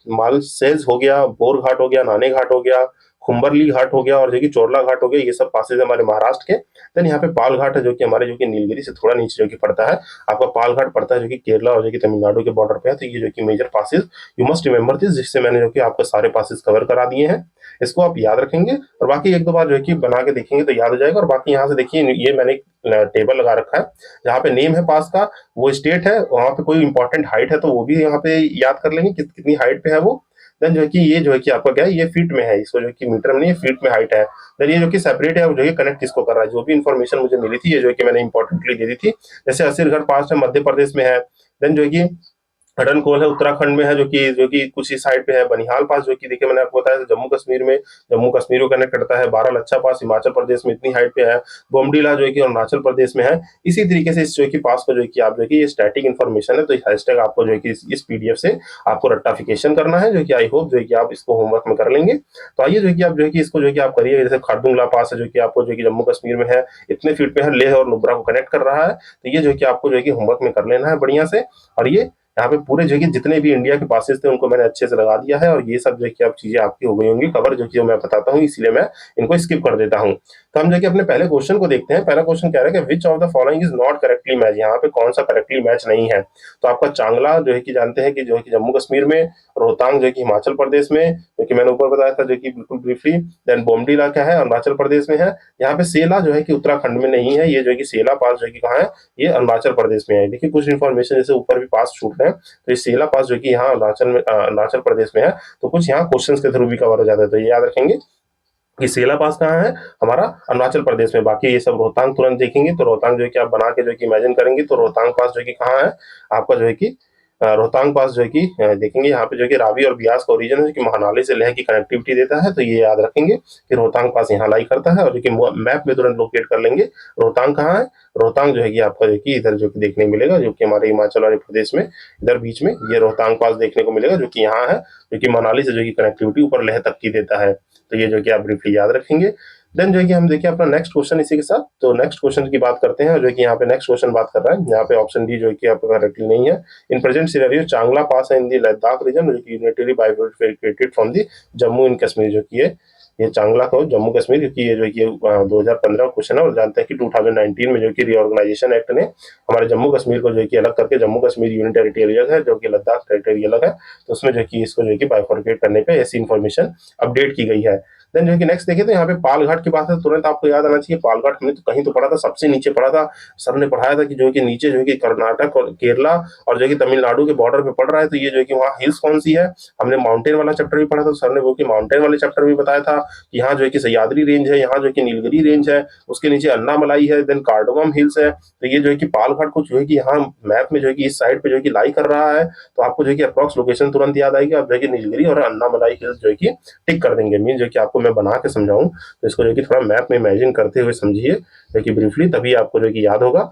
मालसेज हो गया, बोर घाट हो गया, नाने घाट हो गया, खुम्बरली घाट हो गया, और जो कि चोरला घाट हो गया, ये सब पासेज हमारे महाराष्ट्र के। देन यहाँ पे पाल घाट है, जो कि हमारे जो कि नीलगिरी से थोड़ा नीचे जो कि पड़ता है, आपका पाल घाट पड़ता है, जो कि केरला और जो कि तमिलनाडु के बॉर्डर पे है। तो ये जो कि major passes you must remember this, जिससे मैंने जो कि आपको सारे पासेस कवर करा दिए हैं, इसको आप याद रखेंगे, और बाकी एक दो बार जो है कि बना के देखेंगे तो याद हो जाएगा। और बाकी यहाँ से देखिए ये मैंने टेबल लगा रखा है, जहाँ पे नेम है पास का, वो स्टेट है, वहां पे कोई इंपॉर्टेंट हाइट है तो वो भी यहाँ पे याद कर लेंगे कितनी हाइट पे है वो। देन जो है कि ये जो है कि आपका क्या है, ये फीट में है, इसको जो है कि मीटर में नहीं, फीट में हाइट है। देन ये जो कि सेपरेट है, वो जो है कनेक्ट किसको कर रहा है, जो भी इन्फॉर्मेशन मुझे मिली थी ये जो है कि मैंने इंपॉर्टेंटली दे दी थी। जैसे असीरगढ़ पास है, मध्य प्रदेश में है। देन जो है कि हडनकोल है उत्तराखंड में है, जो कि कुछ ही साइड पे है। बनिहाल पास जो कि देखिए मैंने आपको बताया था जम्मू कश्मीर में, जम्मू कश्मीर को कनेक्ट करता है। बारालाचा पास हिमाचल प्रदेश में इतनी हाइट पे है। बोमडीला जो है कि अरुणाचल प्रदेश में है। इसी तरीके से इस जो कि पास को जो कि आप जो कि ये स्टैटिक इन्फॉर्मेशन है, तो हैशटैग आपको जो है कि इस पीडीएफ से आपको रट्टाफिकेशन करना है, जो कि आई होप जो है कि आप इसको होमवर्क में कर लेंगे। तो आइए जो है कि आप जो है कि इसको जो है कि आप करिए। जैसे खारदुंगला पास है जो कि आपको जो है कि जम्मू कश्मीर में है, इतने फीट पे है, लेह और नुब्रा को कनेक्ट कर रहा है। तो ये जो है कि आपको जो है कि होमवर्क में कर लेना है बढ़िया से। और ये यहाँ पे पूरे जो कि जितने भी इंडिया के पासेस थे उनको मैंने अच्छे से लगा दिया है, और ये सब जो कि अब चीजें आपकी हो गई होंगी कवर, जो कि मैं बताता हूँ, इसीलिए मैं इनको स्किप कर देता हूँ। तो हम जो कि अपने पहले क्वेश्चन को देखते हैं। पहला क्वेश्चन कह रहा है कि which of the following is not correctly match, यहाँ पे कौन सा करेक्टली मैच नहीं है। तो आपका चांगला जो है कि जानते हैं कि जो है कि जम्मू कश्मीर में, रोहतांग जो है कि हिमाचल प्रदेश में, जो कि मैंने ऊपर बताया था जो कि बिल्कुल ब्रीफली। देन बोमडीला क्या है, अरुणाचल प्रदेश में है। यहाँ पे सेला जो है कि उत्तराखंड में नहीं है, ये जो है कि सेला पास जो है कि कहाँ है, ये अरुणाचल प्रदेश में है। देखिए कुछ इन्फॉर्मेशन जैसे ऊपर भी पास छूट रहे हैं, तो ये सेला पास जो कि यहाँ अरुणाचल प्रदेश में है। तो कुछ यहाँ क्वेश्चंस के थ्रू भी कवर हो जाता है, तो ये याद रखेंगे कि सेला पास कहाँ है, हमारा अरुणाचल प्रदेश में। बाकी ये सब रोहतांग तुरंत देखेंगे, तो रोहतांग जो है कि आप बना के जो है कि इमेजिन करेंगे, तो रोहतांग पास जो है कि कहाँ है आपका, जो है कि रोहतांग पास जो है कि देखेंगे यहाँ पे जो है कि रावी और ब्यास का ओरिजिन है, जो कि महानाली से लेह की कनेक्टिविटी देता है। तो ये याद रखेंगे कि रोहतांग पास यहाँ लाई करता है, और जो कि मैप में तुरंत लोकेट कर लेंगे रोहतांग कहाँ है। रोहतांग जो है कि आपका जो कि इधर जो कि देखने मिलेगा, जो कि हमारे हिमाचल वाले प्रदेश में इधर बीच में ये रोहतांग पास देखने को मिलेगा, जो कि यहाँ है, जो कि मनाली से जो कि कनेक्टिविटी ऊपर लेह तक की देता है। तो ये जो कि आप ब्रीफली याद रखेंगे। देन जो है कि हम देखिए अपना नेक्स्ट क्वेश्चन इसी के साथ, तो नेक्स्ट क्वेश्चन की बात करते हैं, जो है कि यहाँ पे नेक्स्ट क्वेश्चन बात कर रहा है, यहाँ पे ऑप्शन डी जो है कि आपका करेक्टली नहीं है। इन प्रेजेंट सिनेरियो चांगला पास है इन दी लद्दाख रीजन, जो कि unitary bifurcated from the Jammu and Kashmir, जो कि ये चांगला को जम्मू कश्मीर, क्योंकि ये जो कि 2015 क्वेश्चन है, और जानते हैं कि 2019 में जो कि रीऑर्गेनाइजेशन एक्ट ने हमारे जम्मू कश्मीर को जो कि अलग करके जम्मू कश्मीर यूनिट टेरिटरी अलग है, जो कि लद्दाख टेरिटरी अलग है, तो उसमें जो कि इसको जो कि बाइफरकेट करने पे ऐसी इन्फॉर्मेशन अपडेट की गई है। देन जो है कि नेक्स्ट देखिए, तो यहाँ पे पालघाट की बात है, तुरंत आपको याद आना चाहिए पालघाट। हमने तो कहीं तो पढ़ा था, सबसे नीचे पढ़ा था, सर ने पढ़ाया था कि जो है कि नीचे जो है कि कर्नाटक और केरला और जो है कि तमिलनाडु के बॉर्डर पे पड़ रहा है। तो ये जो है कि वहाँ हिल्स कौन सी है, हमने माउंटेन वाला चैप्टर भी पढ़ा था, तो सर ने वो कि माउंटेन वाले चैप्टर भी बताया था कि यहाँ जो है कि सह्याद्री रेंज है, यहाँ जो है कि नीलगिरी रेंज है, उसके नीचे अन्नामलाई है, देन कार्डोमम हिल्स है। तो ये जो है कि पालघाट को जो है कि यहाँ मैप में जो है कि इस साइड पे जो है कि लाई कर रहा है, तो आपको जो है कि अप्रॉक्स लोकेशन तुरंत याद आएगी। आप जो है कि नीलगिरी और अन्नामलाई हिल्स जो है कि टिक कर देंगे। मीन जो कि आपको मैं बना के समझाऊं, तो इसको जो है कि थोड़ा मैप में इमेजिन करते हुए समझिए, जो कि ब्रीफली, तभी आपको जो है कि याद होगा।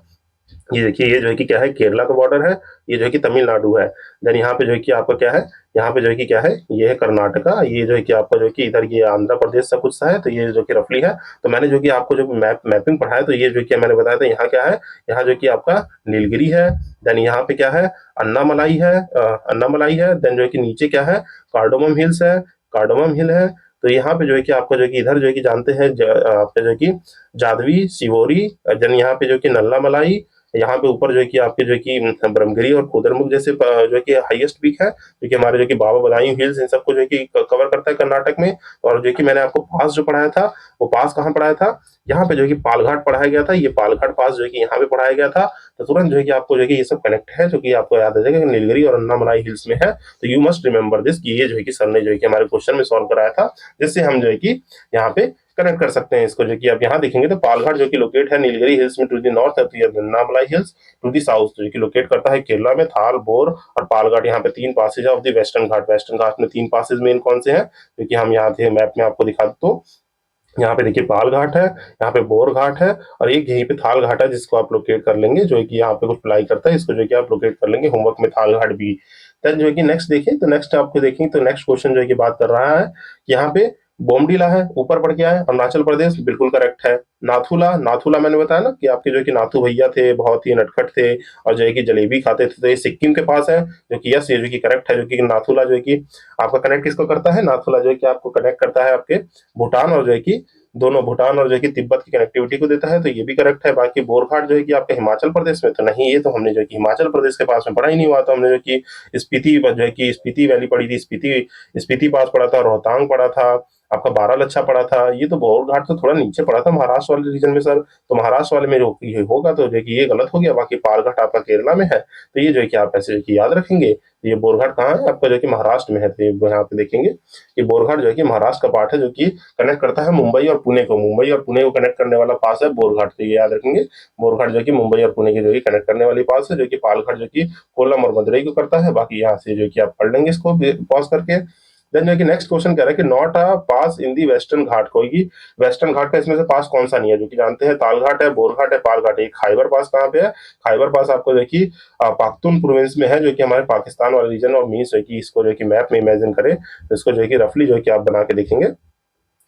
ये देखिए, ये जो है कि क्या है, केरला का बॉर्डर है, ये जो है कि तमिलनाडु है। देन यहाँ पे जो है कि आपका क्या है, यहाँ पे जो है कि क्या है, ये है कर्नाटका, ये जो है कि आपका जो है कि इधर ये आंध्र प्रदेश सा कुछ सा है। तो ये जो कि रफली है, तो मैंने जो कि आपको जो मैपिंग पढ़ाया, तो ये जो कि मैंने बताया था, यहाँ क्या है, यहाँ जो कि आपका नीलगिरी है। देन यहाँ पे क्या है, अन्नामलाई है, अन्नामलाई है। देन जो है कि नीचे क्या है, कार्डोमम हिल्स है, कार्डोमम हिल है। तो यहाँ पे जो है कि आपका जो है कि इधर जो है कि जानते हैं आपका जो है कि जादवी सिवोरी। देन यहाँ पे जो कि नल्ला मलाई, यहाँ पे ऊपर जो है कि आपके जो है कि ब्रह्मगिरी और कोदरमुख जैसे जो है कि हाईएस्ट पीक है, जो कि हमारे जो कि बाबा बदायूं हिल्स, इन सबको जो है कि कवर करता है कर्नाटक में। और जो है कि मैंने आपको पास जो पढ़ाया था, वो पास कहाँ पढ़ाया था, यहाँ पे जो है कि पालघाट पढ़ाया गया था। ये पालघाट पास जो है कि यहाँ पे पढ़ाया गया था। तो तुरंत जो है कि आपको जो है कि ये सब कनेक्ट है, जो कि आपको याद आ जाएगा कि नीलगिरी और अन्नामलाई हिल्स में है। तो यू मस्ट रिमेंबर दिस, कि ये जो है कि सर ने जो है कि हमारे क्वेश्चन में सॉल्व कराया था, जिससे हम जो है कि यहाँ पे कनेक्ट कर सकते हैं इसको। जो कि आप यहाँ देखेंगे, तो पालघाट जो कि लोकेट है नीलगिरी हिल्स में to the north, Annamalai hills to the south, जो कि लोकेट करता है केरला में, थाल, बोर और पालघाट। यहाँ पे 3 passes of the western Ghat. Western Ghat में 3 पासेज मेन कौन से हैं, जो कि हम यहाँ थे मैप में आपको दिखा दो। यहाँ पे देखिए पाल घाट है, यहाँ पे बोर घाट है, और एक यहीं पे थाल घाट है, जिसको आप लोकेट कर लेंगे, जो है कि यहाँ पे कुछ अप्लाई करता है, इसको जो है कि आप लोकेट कर लेंगे होमवर्क में, थाल घाट भी। देन जो है कि नेक्स्ट देखिए, तो नेक्स्ट आपको देखेंगे, तो नेक्स्ट क्वेश्चन जो है कि बात कर रहा है कि यहाँ पे बोमडीला है, ऊपर पड़ गया है अरुणाचल प्रदेश, बिल्कुल करेक्ट है। नाथुला, नाथुला मैंने बताया ना कि आपके जो कि नाथू भैया थे, बहुत ही नटखट थे, और जो है कि जलेबी खाते थे, तो ये सिक्किम के पास है, जो कि यस, ये जो कि करेक्ट है। जो कि नाथुला जो है कि आपका कनेक्ट किसको करता है, नाथुला जो है कि आपको कनेक्ट करता है आपके भूटान, और जो है कि दोनों भूटान और जो है कि तिब्बत की कनेक्टिविटी को देता है। तो ये भी करेक्ट है। बाकी बोरघाट जो है कि आपके हिमाचल प्रदेश में, तो नहीं, ये तो हमने जो है कि हिमाचल प्रदेश के पास में पढ़ा ही नहीं हुआ था। हमने जो कि स्पीति जो है कि स्पीति वैली पढ़ी थी, स्पीति स्पीति पास पढ़ा था, रोहतांग पढ़ा था, आपका बारह अच्छा पड़ा था। ये तो बोरघाट तो थोड़ा नीचे पड़ा था महाराष्ट्र वाले रीजन में सर, तो महाराष्ट्र वाले में जो ये होगा तो देखिए ये गलत हो गया। बाकी पालघाट आपका केरला में है, तो ये जो है कि आप ऐसे जो कि याद रखेंगे। ये बोरघाट कहाँ है आपका, जो कि महाराष्ट्र में है। तो ये यहाँ पे देखेंगे कि बोरघाट जो है कि महाराष्ट्र का पार्ट है, जो कि कनेक्ट करता है मुंबई और पुणे को। मुंबई और पुणे को कनेक्ट करने वाला पास है बोरघाट, तो ये याद रखेंगे। बोरघाट जो कि मुंबई और पुणे की जो कि कनेक्ट करने वाली पास है, जो कि पालघाट जो कि कोल्लम और मदुरई को करता है। बाकी यहाँ से जो कि आप पढ़ लेंगे इसको पॉज करके। देन जो कि नेक्स्ट क्वेश्चन कह रहा है कि not a pass in the western घाट, कोई भी वेस्टर्न घाट का इसमें से पास कौन सा नहीं है। जो कि जानते हैं तालघाट है, बोरघाट है, पालघाट है। खाइबर पास कहाँ पे है, खाइबर पास आपको देखिए पाख्तून प्रोविंस में है, जो कि हमारे पाकिस्तान वाला रीजन। और मीन्स है कि इसको जो कि मैप में इमेजिन करें तो इसको जो है कि रफली जो है कि आप बना के देखेंगे।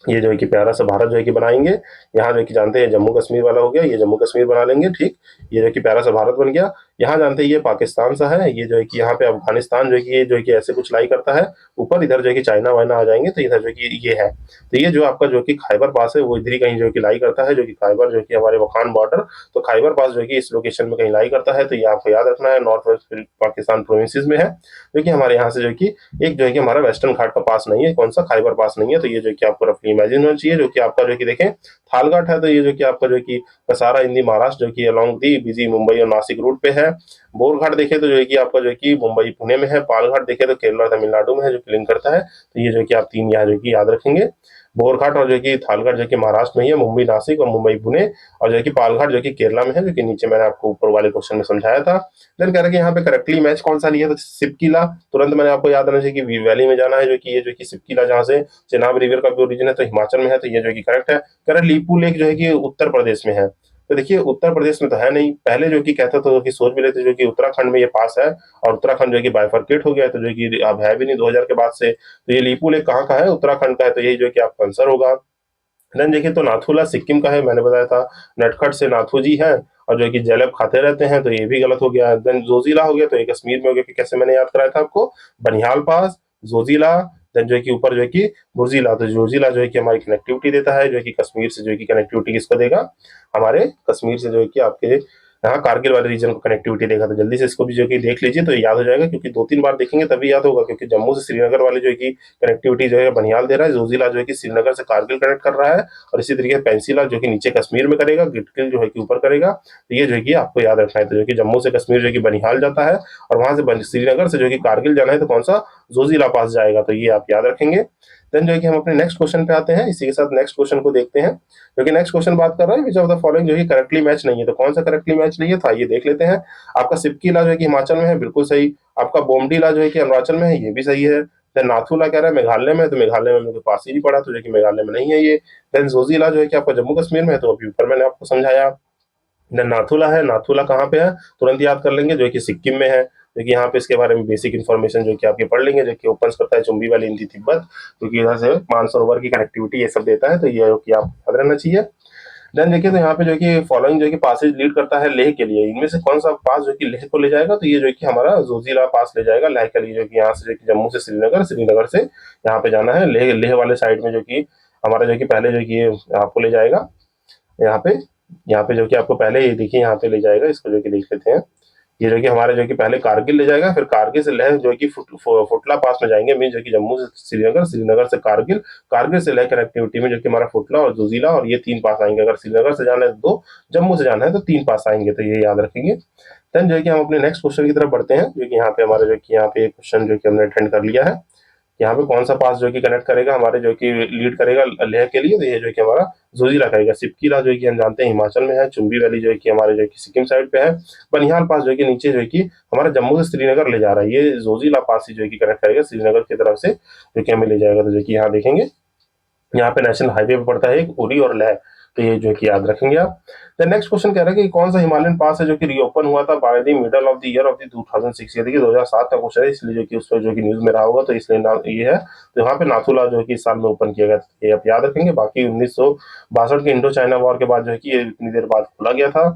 ये जो है कि प्यारा सा भारत जो है कि बनाएंगे। यहाँ जो है कि जानते हैं जम्मू कश्मीर वाला हो गया, ये जम्मू कश्मीर बना लेंगे, ठीक। ये जो है कि प्यारा सा भारत बन गया। यहाँ जानते हैं ये पाकिस्तान सा है, ये जो है कि यहाँ पे अफगानिस्तान जो है कि ये जो है कि ऐसे कुछ लाई करता है ऊपर। इधर जो है कि चाइना वाइना आ जाएंगे, तो इधर जो है कि ये है। तो ये जो आपका जो कि खाइबर पास है वो इधर ही कहीं जो है कि लाई करता है, जो कि खाइबर जो है कि हमारे वखान बॉर्डर। तो खाइबर पास जो है कि इस लोकेशन में कहीं लाई करता है, तो ये आपको याद रखना है। नॉर्थ वेस्ट पाकिस्तान प्रोविंसेस में है, जो कि हमारे यहाँ से जो है कि एक जो है कि हमारा वेस्टर्न घाट का पास नहीं है। कौन सा, खाइबर पास नहीं है। तो ये जो कि आपको रफली इमेजिन होना चाहिए। जो कि आपका जो कि देखें थालघाट है, तो ये जो कि आपका जो कि कसारा इन दी महाराष्ट्र जो कि अलॉन्ग दी बिजी मुंबई और नासिक रूट पे है। बोरघाट देखे तो जो है कि आपका जो कि मुंबई पुणे में है। पालघाट देखे तो केरला तमिलनाडु में है, जो कि लिंक करता है। तो ये जो कि आप तीन यहाँ जो कि याद रखेंगे। बोरघाट और जो कि थालघाट जो कि महाराष्ट्र में ही है, मुंबई नासिक और मुंबई पुणे। और जो कि पालघाट जो कि केरला में है, जो कि नीचे मैंने आपको ऊपर वाले क्वेश्चन में समझाया था। देन कह रहा है कि यहाँ पे करेक्टली मैच कौन सा लिया, तो सिपकिला। तुरंत मैंने आपको याद आना चाहिए कि वैली में जाना है, जो कि ये जो कि सिपकिला जहाँ से चेनाब रिवर का भी ओरिजिन है, तो हिमाचल में है। तो ये जो कि करेक्ट है। कह रहा है लीपू लेक जो है कि उत्तर प्रदेश में है। तो देखिए उत्तर प्रदेश में तो है नहीं, पहले जो कि कहता था कि सोच भी रहे थे जो कि उत्तराखंड में ये पास है। और उत्तराखंड जो है कि बाइफरकेट हो गया, तो जो कि अब है भी नहीं 2000 के बाद से। तो ये लीपू लेक कहाँ का है, उत्तराखंड का है। तो यही जो है कि आपका आंसर होगा। देन देखिए तो नाथुला सिक्किम का है, मैंने बताया था। नटखट से नाथू जी है, और जो है कि जलेब खाते रहते हैं, तो ये भी गलत हो गया। देन जोजिला हो गया, तो ये कश्मीर में हो गया। कि कैसे मैंने याद कराया था आपको, बनिहाल पास, जोजिला। देन जो है कि ऊपर जो है कि बुर्जिला। तो जोजिला जो है कि हमारी कनेक्टिविटी देता है, जो है कि कश्मीर से जो है कि कनेक्टिविटी किसको देगा, हमारे कश्मीर से जो है कि आपके यहाँ कारगिल वाले रीजन को कनेक्टिविटी देगा। तो जल्दी से इसको भी जो है कि देख लीजिए, तो ये याद हो जाएगा। क्योंकि दो तीन बार देखेंगे तभी याद होगा। क्योंकि जम्मू से श्रीनगर वाले जो है कि कनेक्टिविटी जो है बनिहाल दे रहा है, जोजिला जो है कि श्रीनगर से कारगिल कनेक्ट कर रहा है। और इसी तरीके से पेंसिला जो कि नीचे कश्मीर में करेगा, गिटकिल जो है कि ऊपर करेगा। तो ये जो है कि आपको याद रखना है। तो जो कि जम्मू से कश्मीर जो है कि बनिहाल जाता है, और वहां से श्रीनगर से जो है कि कारगिल जाना है, तो कौन सा, जोजिला पास जाएगा। तो ये आप याद रखेंगे। देन जो है कि हम अपने नेक्स्ट क्वेश्चन पे आते हैं। इसी के साथ नेक्स्ट क्वेश्चन को देखते हैं, क्योंकि नेक्स्ट क्वेश्चन बात कर रहा है विच ऑफ द फॉलोइंग जो है करेक्टली मैच नहीं है। तो कौन सा करेक्टली मैच नहीं है, तो आइए देख लेते हैं। आपका सिपकीला जो है कि हिमाचल में है, बिल्कुल सही। आपका बोमडीला जो है कि अरुणाचल में है, ये भी सही है। देन नाथुला कह रहा है मेघालय में, तो मेघालय में मेरे पास ही नहीं पड़ा, तो जो कि मेघालय में नहीं है ये। देन जोजिला जो है कि आपका जम्मू कश्मीर में है, तो अभी ऊपर मैंने आपको समझाया। देन नाथुला है, नाथुला कहाँ पे है, तुरंत याद कर लेंगे, जो कि सिक्किम में है। जो कि यहाँ पे इसके बारे में बेसिक इन्फॉर्मेशन जो कि आपके पढ़ लेंगे। जो कि ओपन करता है चुंबी वाली इंदी तिब्बत, क्योंकि इधर से मानसरोवर की कनेक्टिविटी ये सब देता है। तो ये कि आप याद रहना चाहिए। देन देखिए तो यहाँ पे जो कि फॉलोइंग जो कि पासेज लीड करता है लेह के लिए, इनमें से कौन सा पास जो कि लेह को ले जाएगा, तो ये जो कि हमारा जोजिला पास ले जाएगा लेह के लिए। जो कि यहाँ से जो कि जम्मू से श्रीनगर, श्रीनगर से यहाँ पे जाना है लेह, लेह वाले साइड में जो कि हमारा जो कि पहले जो कि आपको ले जाएगा यहाँ पे। यहाँ पे जो कि आपको पहले ये देखिए यहाँ पे ले जाएगा, इसको जो कि देख लेते हैं। ये जो कि हमारे जो कि पहले कारगिल ले जाएगा, फिर कारगिल से लेह जो कि फुटला पास में जाएंगे। मीन जो कि जम्मू से श्रीनगर, श्रीनगर से कारगिल, कारगिल से लेह कनेक्टिविटी में जो कि हमारा फुटला और जोजिला, और ये तीन पास आएंगे। अगर श्रीनगर से जाना है तो दो, जम्मू से जाना है तो तीन पास आएंगे। तो ये याद रखेंगे। देन जो है कि हम अपने नेक्स्ट क्वेश्चन की तरफ बढ़ते हैं, जो कि यहाँ पे हमारे जो कि यहाँ पे एक क्वेश्चन जो कि हमने अटेंड कर लिया है। यहाँ पे कौन सा पास जो कि कनेक्ट करेगा, हमारे जो कि लीड करेगा लेह के लिए, तो ये जो कि हमारा जोजिला करेगा। सिपकीला जो कि हम जानते हैं हिमाचल में है, चुंबी वैली जो है कि हमारे जो कि सिक्किम साइड पे है। बनिहाल पास जो कि नीचे जो है कि हमारा जम्मू से श्रीनगर ले जा रहा है। ये जोजिला पास ही जो है कि कनेक्ट करेगा श्रीनगर की तरफ से, जो कि हमें ले जाएगा। तो जो कि यहाँ देखेंगे, यहाँ पे नेशनल हाईवे पे पड़ता है एक, उरी और लह। तो ये जो है कि याद रखेंगे आप। द नेक्स्ट क्वेश्चन कह रहा है कि कौन सा हिमालयन पास है जो कि रीओपन हुआ था by the middle of the year of the 2006। ये देखिए 2007 का क्वेश्चन है, इसलिए जो कि उस पर जो कि न्यूज में रहा होगा, तो इसलिए ये है। तो यहाँ पे नाथुला जो है कि इस साल में ओपन किया गया था, ये आप याद रखेंगे। बाकी 1962 के इंडो चाइना वॉर के बाद जो है कि ये इतनी देर बाद खोला गया था।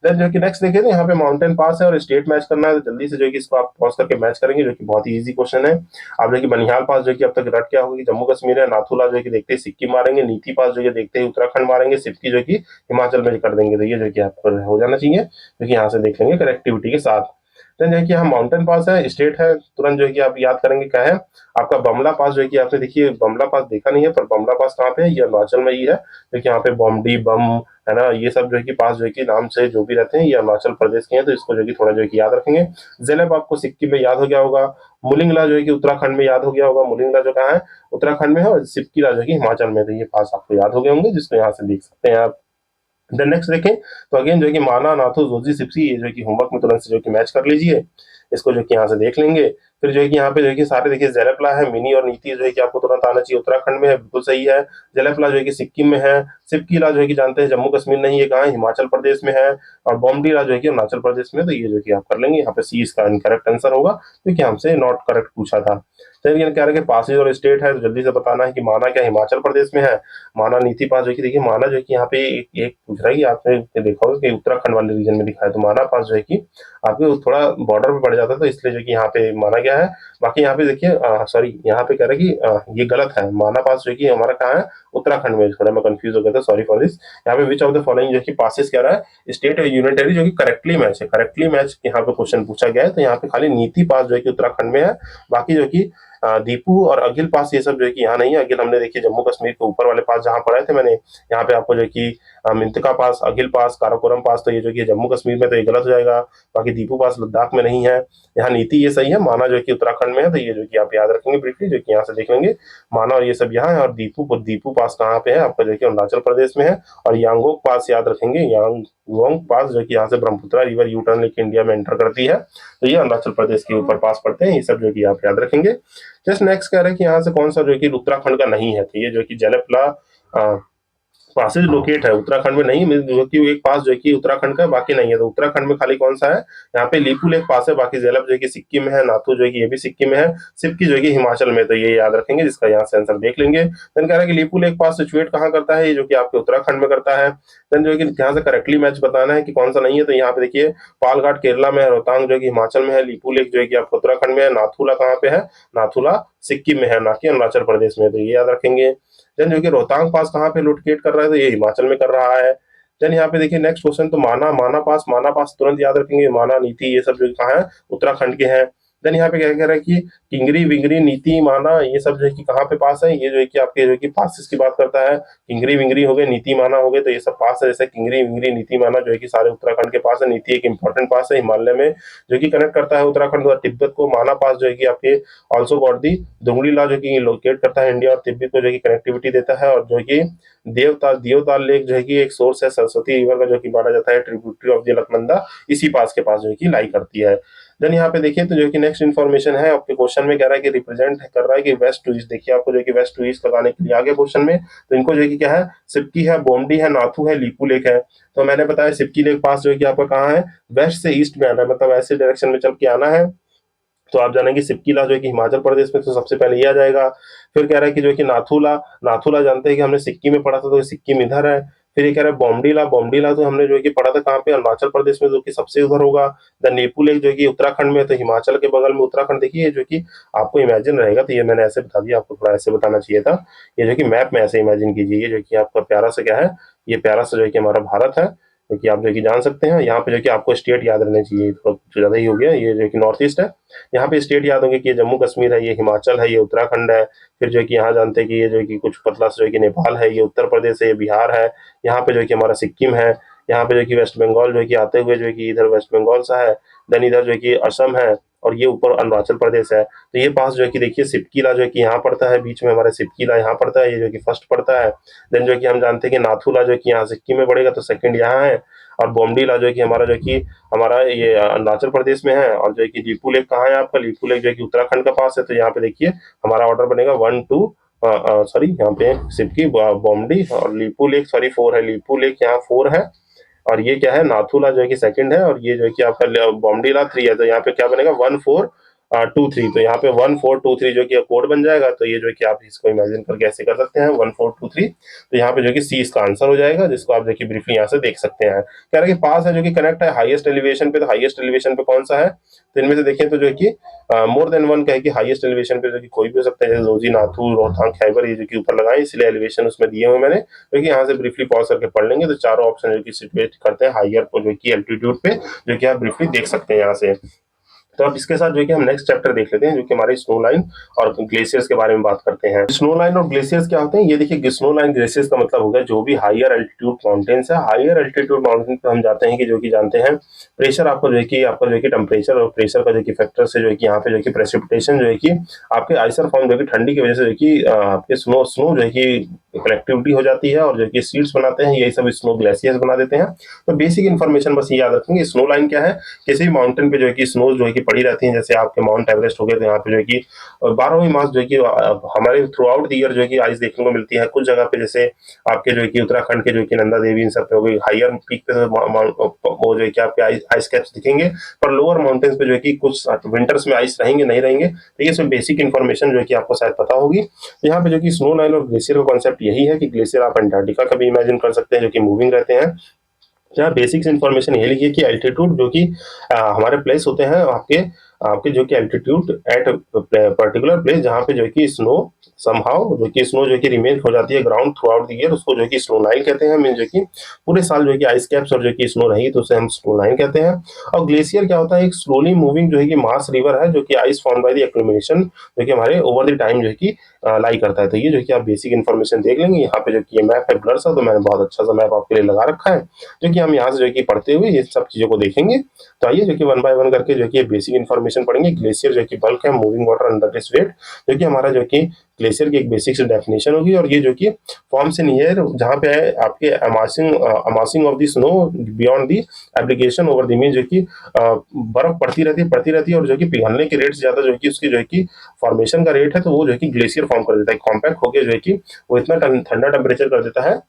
देन जो कि नेक्स्ट देखिए तो यहाँ पे माउंटेन पास है और स्टेट मैच करना है, तो जल्दी से जो कि इसको आप पॉज करके मैच करेंगे, जो कि बहुत ही इजी क्वेश्चन है। आप जो कि बनिहाल पास जो कि अब तक रट क्या होगी, जम्मू कश्मीर है। नाथुला जो कि देखते ही सिक्किम मारेंगे, नीति पास जो कि देखते ही उत्तराखंड मारेंगे, सिपकी जो कि हिमाचल में कर देंगे। तो ये जो कि आपको हो जाना चाहिए, जो कि यहाँ से देख लेंगे कनेक्टिविटी के साथ। देन जो है कि यहाँ माउंटेन पास है, स्टेट है, तुरंत जो है कि आप याद करेंगे क्या है, आपका बमला पास जो है कि आपने देखिए बमला पास देखा नहीं है, पर बमला पास कहाँ पे है, ये अरुणाचल में ही है। देखिए यहाँ पे बॉम्बडी बम है ना, ये सब जो है कि पास जो है कि नाम से जो भी रहते हैं ये अरुणाचल प्रदेश के हैं, तो इसको जो है कि थोड़ा जो है कि याद रखेंगे। जेलेब आपको सिक्किम में याद हो गया होगा, मुलिंगला जो है कि उत्तराखंड में याद हो गया होगा, मुलिंगला जो कहाँ है उत्तराखंड में है, और सिपकीला जो है कि हिमाचल में, तो ये पास आपको याद हो गए होंगे, जिसको यहाँ से देख सकते हैं आप। देन नेक्स्ट देखें तो अगेन जो है कि माना, नाथू, जोजी, सिप्सी, ये जो है कि होमवर्क में तुरंत से जो है कि मैच कर लीजिए, इसको जो है कि यहाँ से देख लेंगे। फिर जो है कि यहाँ पे जो है कि सारे देखिए ज़ेलेपला है, मिनी और नीति जो है कि आपको तुरंत आना चाहिए, उत्तराखंड में है, बिल्कुल सही है। ज़ेलेपला जो है कि सिक्किम में है, सिपकीला जो है कि जानते हैं जम्मू कश्मीर नहीं, ये कहाँ है, हिमाचल प्रदेश में है, और बोमडीला जो है कि अरुणाचल प्रदेश में है, तो ये जो है कि आप कर लेंगे। यहाँ पे सी इसका इनकरेक्ट आंसर होगा, क्योंकि हमसे नॉट करेक्ट पूछा था। चलिए ये कह रहे हैं कि पासेज और स्टेट है, तो जल्दी से बताना है कि माना क्या हिमाचल प्रदेश में है, माना नीति पास जो है कि देखिए माना जो है कि यहाँ पे एक पूछ रहा है कि आपने देखा होगा कि उत्तराखंड वाले रीजन में दिखा है, तो माना पास जो है कि आपके थोड़ा बॉर्डर पे पड़ जाता है, तो इसलिए जो कि यहाँ पे माना गया है। बाकी यहाँ पे देखिए सॉरी यहाँ पे कह रहा है कि ये गलत है, माना पास जो है कि हमारा कहाँ है उत्तराखंड में, थोड़ा मैं कंफ्यूज हो गया था, सॉरी फॉर दिस। यहाँ पे विच ऑफ द फॉलोइंग जो है कि पासेस कह रहा है स्टेट और यूनिटरी, जो कि करेक्टली मैच है, करेक्टली मैच यहाँ पे क्वेश्चन पूछा गया है, तो यहाँ पे खाली नीति पास जो है कि उत्तराखंड में है। बाकी जो कि दीपू और अगिल पास ये सब जो है कि यहाँ नहीं है। अगिल हमने देखिए जम्मू कश्मीर के ऊपर वाले पास जहाँ पढ़ाए थे मैंने, यहाँ पे आपको जो है कि मिंतका पास, अगिल पास, काराकोरम पास, तो ये जो कि जम्मू कश्मीर में, तो ये गलत हो जाएगा। बाकी दीपू पास लद्दाख में नहीं है। यहाँ नीति ये सही है, माना जो है कि उत्तराखंड में है, तो ये जो कि आप याद रखेंगे ब्रीफली, जो कि यहाँ से देख लेंगे। माना और ये सब यहाँ है, और दीपू दीपू पास कहाँ पे है आपका, जो कि अरुणाचल प्रदेश में है। और यांगोक पास याद रखेंगे, यांगोंग पास जो कि यहाँ से ब्रह्मपुत्रा रिवर यू टर्न लेके इंडिया में एंटर करती है, तो ये अरुणाचल प्रदेश के ऊपर पास पड़ते हैं। ये सब जो कि आप याद रखेंगे। जस्ट नेक्स्ट कह रहे हैं कि यहाँ से कौन सा जो है कि उत्तराखंड का नहीं है, तो ये जो कि जलेपला पासेज लोकेट है उत्तराखंड में नहीं, जो कि एक पास जो है कि उत्तराखंड का बाकी नहीं है, तो उत्तराखंड में खाली कौन सा है, यहाँ पे लीपू लेक पास है, बाकी जेलब जो है कि सिक्किम में है, नाथू जो है कि ये भी सिक्किम में है, सिपकी जो है कि हिमाचल में, तो ये याद रखेंगे, जिसका यहाँ से आंसर देख लेंगे। देन कह रहा है कि लीपू लेक पास सिचुएट कहाँ करता है, ये जो कि आपके उत्तराखंड में करता है। देन जो है कि यहाँ से करेक्टली मैच बताना है कि कौन सा नहीं है, तो यहाँ पे देखिए पालघाट केरला में है, रोहतांग जो है कि हिमाचल में है, लीपू लेक जो है कि आपको उत्तराखंड में है, नाथूला कहाँ पे है, नाथूला सिक्किम में है, ना कि अरुणाचल प्रदेश में, तो ये याद रखेंगे। देन जो कि रोहतांग पास कहाँ पे लोकेट कर रहा है, तो ये हिमाचल में कर रहा है। देन यहाँ पे देखिए नेक्स्ट क्वेश्चन, तो माना, माना पास तुरंत याद रखेंगे, माना नीति ये सब जो कहाँ है उत्तराखंड के हैं। देन यहाँ पे क्या कह रहा है कि किंगरी विंगरी नीति माना ये सब जो है कि कहाँ पे पास है, ये जो है कि आपके जो है कि पासिस की बात करता है, किंगरी विंगरी हो गए, नीति माना हो गए, तो ये सब पास है, जैसे किंगरी विंगरी नीति माना जो है कि सारे उत्तराखंड के पास है। नीति एक इंपॉर्टेंट पास है हिमालय में, जो कि कनेक्ट करता है उत्तराखंड और तिब्बत को। माना पास जो है कि आपके ऑल्सो गॉट दी दुंगलीला जो कि लोकेट करता है इंडिया और तिब्बत को जो कि कनेक्टिविटी देता है, और जो कि देवताल लेक जो है कि एक सोर्स है सरस्वती रिवर का, जो कि माना जाता है ट्रिब्यूटरी ऑफ द अलकनंदा, इसी पास के पास जो है कि लाई करती है। देन यहाँ पे देखिए तो जो कि नेक्स्ट इन्फॉर्मेशन है आपके क्वेश्चन में, कह रहा है कि रिप्रेजेंट कर रहा है कि वेस्ट टू ईस्ट, देखिए आपको जो है कि वेस्ट टू ईस्ट लगाने के लिए आगे क्वेश्चन में, तो इनको जो है कि क्या है, सिपकी है, बोमडी है, नाथू है, लीपू लेक है। तो मैंने बताया सिपकी लेक पास जो है कि आपका कहाँ है, वेस्ट से ईस्ट में आना है, मतलब ऐसे डायरेक्शन में चल के आना है, तो आप जानेंगे सिपकीला जो है कि हिमाचल प्रदेश में, तो सबसे पहले ये आ जाएगा। फिर कह रहा है कि जो है कि नाथूला, नाथूला जानते हैं कि हमने सिक्किम में पढ़ा था, तो सिक्किम इधर है। फिर ये कह रहा है बॉम्डीला, बॉम्डीला तो हमने जो है कि पढ़ा था कहाँ पे, अरुणाचल प्रदेश में, जो कि सबसे उधर होगा। द नीपू लेक जो है कि उत्तराखंड में, तो हिमाचल के बगल में उत्तराखंड, देखिए जो कि आपको इमेजिन रहेगा, तो ये मैंने ऐसे बता दिया, आपको थोड़ा ऐसे बताना चाहिए था। ये जो कि मैप में ऐसे इमेजिन कीजिए, ये जो कि आपका प्यारा सा क्या है, ये प्यारा सा जो है कि हमारा भारत है, जो कि आप जो कि जान सकते हैं। यहाँ पे जो कि आपको स्टेट याद रहने चाहिए, थोड़ा कुछ ज्यादा ही हो गया, ये जो कि नॉर्थ ईस्ट है, यहाँ पे स्टेट याद होंगे कि ये जम्मू कश्मीर है, ये हिमाचल है, ये उत्तराखंड है। फिर जो है कि यहाँ जानते हैं कि ये जो है कि कुछ पतला सा जो है कि नेपाल है, ये उत्तर प्रदेश है, ये बिहार है। यहाँ पे जो है कि हमारा सिक्किम है। यहाँ पे जो है कि वेस्ट बंगाल जो है कि आते हुए जो है कि इधर वेस्ट बंगाल सा है। देन इधर जो है कि असम है, और ये ऊपर अरुणाचल प्रदेश है। तो ये पास जो है कि देखिए सिपकीला जो है कि यहाँ पड़ता है, बीच में हमारा सिपकीला यहाँ पड़ता है, ये जो कि फर्स्ट पड़ता है। देन जो है कि हम जानते हैं कि नाथूला जो है कि यहाँ सिक्किम में पड़ेगा, तो सेकंड यहाँ है। और बोमडीला जो है कि हमारा जो है कि हमारा ये अरुणाचल प्रदेश में है। और जो है कि लीपू लेक कहाँ है आपका, लीपू लेक जो है कि उत्तराखंड का पास है। तो यहाँ पे देखिए हमारा ऑर्डर बनेगा 1 2, सॉरी यहाँ पे सिपकी, बोमडी और लीपू लेक, सॉरी 4 है, लीपू लेक यहाँ 4 है। और ये क्या है, नाथूला जो है कि सेकंड है, और ये जो है कि आपका बॉम्डीला 3 है। तो यहाँ पे क्या बनेगा 1 4 2 3, तो यहाँ पे 1 4 2 3 जो कि कोड बन जाएगा। तो ये जो है कि आप इसको इमेजिन करके ऐसे कर सकते हैं 1 4 2 3, तो यहाँ पे जो कि सी इसका आंसर हो जाएगा, जिसको आप देखिए ब्रीफली यहाँ से देख सकते हैं। कह रहे हैं कि पास है जो कि कनेक्ट है हाईएस्ट एलिवेशन पे, तो हाईएस्ट एलिवेशन पे कौन सा है, तो इनमें से देखें तो जो है कि मोर देन वन कहे कि हाईएस्ट एलिवेशन पे जो कि कोई भी हो सकता है, जैसे जोजी, नाथू, रोहतांग, खैबर, ये जो कि ऊपर लगाए, इसलिए एलिवेशन उसमें दिए हुए मैंने, जो कि यहाँ से ब्रीफली पॉज करके पढ़ लेंगे। तो चारों ऑप्शन जो कि सिचुएट करते हैं हाइयर को जो कि एल्टीट्यूड पे, जो कि आप ब्रीफली देख सकते हैं यहाँ से। तो अब इसके साथ जो है कि हम नेक्स्ट चैप्टर देख लेते हैं, जो कि हमारे स्नो लाइन और ग्लेशियर्स के बारे में बात करते हैं। स्नो लाइन और ग्लेशियर्स क्या होते हैं? ये देखिए, स्नो लाइन ग्लेशियर्स का मतलब हो गया जो भी हायर एल्टीट्यूड माउंटेन्स है। हायर एल्टीट्यूड माउंटेन पे हम जाते हैं कि जो कि जानते हैं प्रेशर आपको जो है कि आपका जो है कि टेम्परेचर और प्रेशर का जो कि फैक्टर से जो है कि यहाँ पे जो है कि प्रेसिपिटेशन जो है कि आपके आइसर फॉर्म जो है कि ठंडी की वजह से जो है कि आपके स्नो स्नो जो है कि कलेक्टिविटी हो जाती है और जो कि सीड्स बनाते हैं, यही सब स्नो ग्लेशियर्स बना देते हैं। तो बेसिक इन्फॉर्मेशन बस ये याद रखेंगे, स्नो लाइन क्या है? किसी भी माउंटेन पे जो है कि स्नो जो है कि पड़ी रहती है, जैसे आपके माउंट एवरेस्ट हो गए, तो यहाँ पे जो है कि 12वीं मास जो है कि हमारे थ्रू आउट द ईयर जो है कि आइस देखने को मिलती है। कुछ जगह पे जैसे आपके जो है कि उत्तराखंड के जो है कि नंदा देवी इन सब पे हो गई, हायर पीक पे वो जो है कि आपके आइस कैप्स दिखेंगे, पर लोअर माउंटेन्स पे जो है कि कुछ विंटर्स में आइस रहेंगे नहीं रहेंगे। तो ये सब बेसिक इन्फॉर्मेशन जो है कि आपको शायद पता होगी। यहाँ पे जो कि स्नो लाइन और ग्लेशियर का कॉन्सेप्ट यही है कि ग्लेशियर आप अंटार्कटिका का भी इमेजिन कर सकते हैं, जो कि मूविंग रहते हैं। यहाँ बेसिक्स इन्फॉर्मेशन ये लिखिए कि एल्टीट्यूड जो कि हमारे प्लेस होते हैं, आपके आपके जो कि एल्टीट्यूड एट पर्टिकुलर प्लेस जहाँ पे जो है कि स्नो समहाउ जो कि स्नो जो कि रिमेन हो जाती है ground through out the year, उसको जो कि स्नो लाइन कहते हैं। मीन जो कि पूरे साल जो कि आइस कैप्स और जो कि स्नो रही तो उसे हम स्नो लाइन कहते हैं। और ग्लेशियर क्या होता है? एक स्लोली मूविंग जो है कि मास रिवर है, जो कि ice form by the accumulation जो कि हमारे ओवर द टाइम जो है कि लाई करता है। तो ये जो कि आप बेसिक इन्फॉर्मेशन देख लेंगे। यहाँ पे जो कि ये मैप है ब्लर सा, तो मैंने बहुत अच्छा सा मैप आपके लिए लगा रखा है, जो कि हम यहाँ से जो कि पढ़ते हुए ये सब चीजों को देखेंगे। तो आइए जो कि वन बाय वन करके जो कि बेसिक इन्फॉर्मेशन पढ़ेंगे। ग्लेशियर जो कि बल्क है, moving water under this weight, जो कि हमारा जो कि ग्लेशियर की एक बेसिक से डेफिनेशन होगी। और ये जो कि फॉर्म से नियर जहाँ पे है आपके amassing of the snow beyond the application over the mean, जो कि बर्फ पड़ती रहती है और जो कि पिघलने के रेट से ज्यादा जो कि उसकी जो है कि फॉर्मेशन का रेट है, तो वो जो है कि ग्लेशियर फॉर्म कर देता है। कॉम्पैक्ट होकर जो है कि वो इतना ठंडा टेम्परेचर कर देता है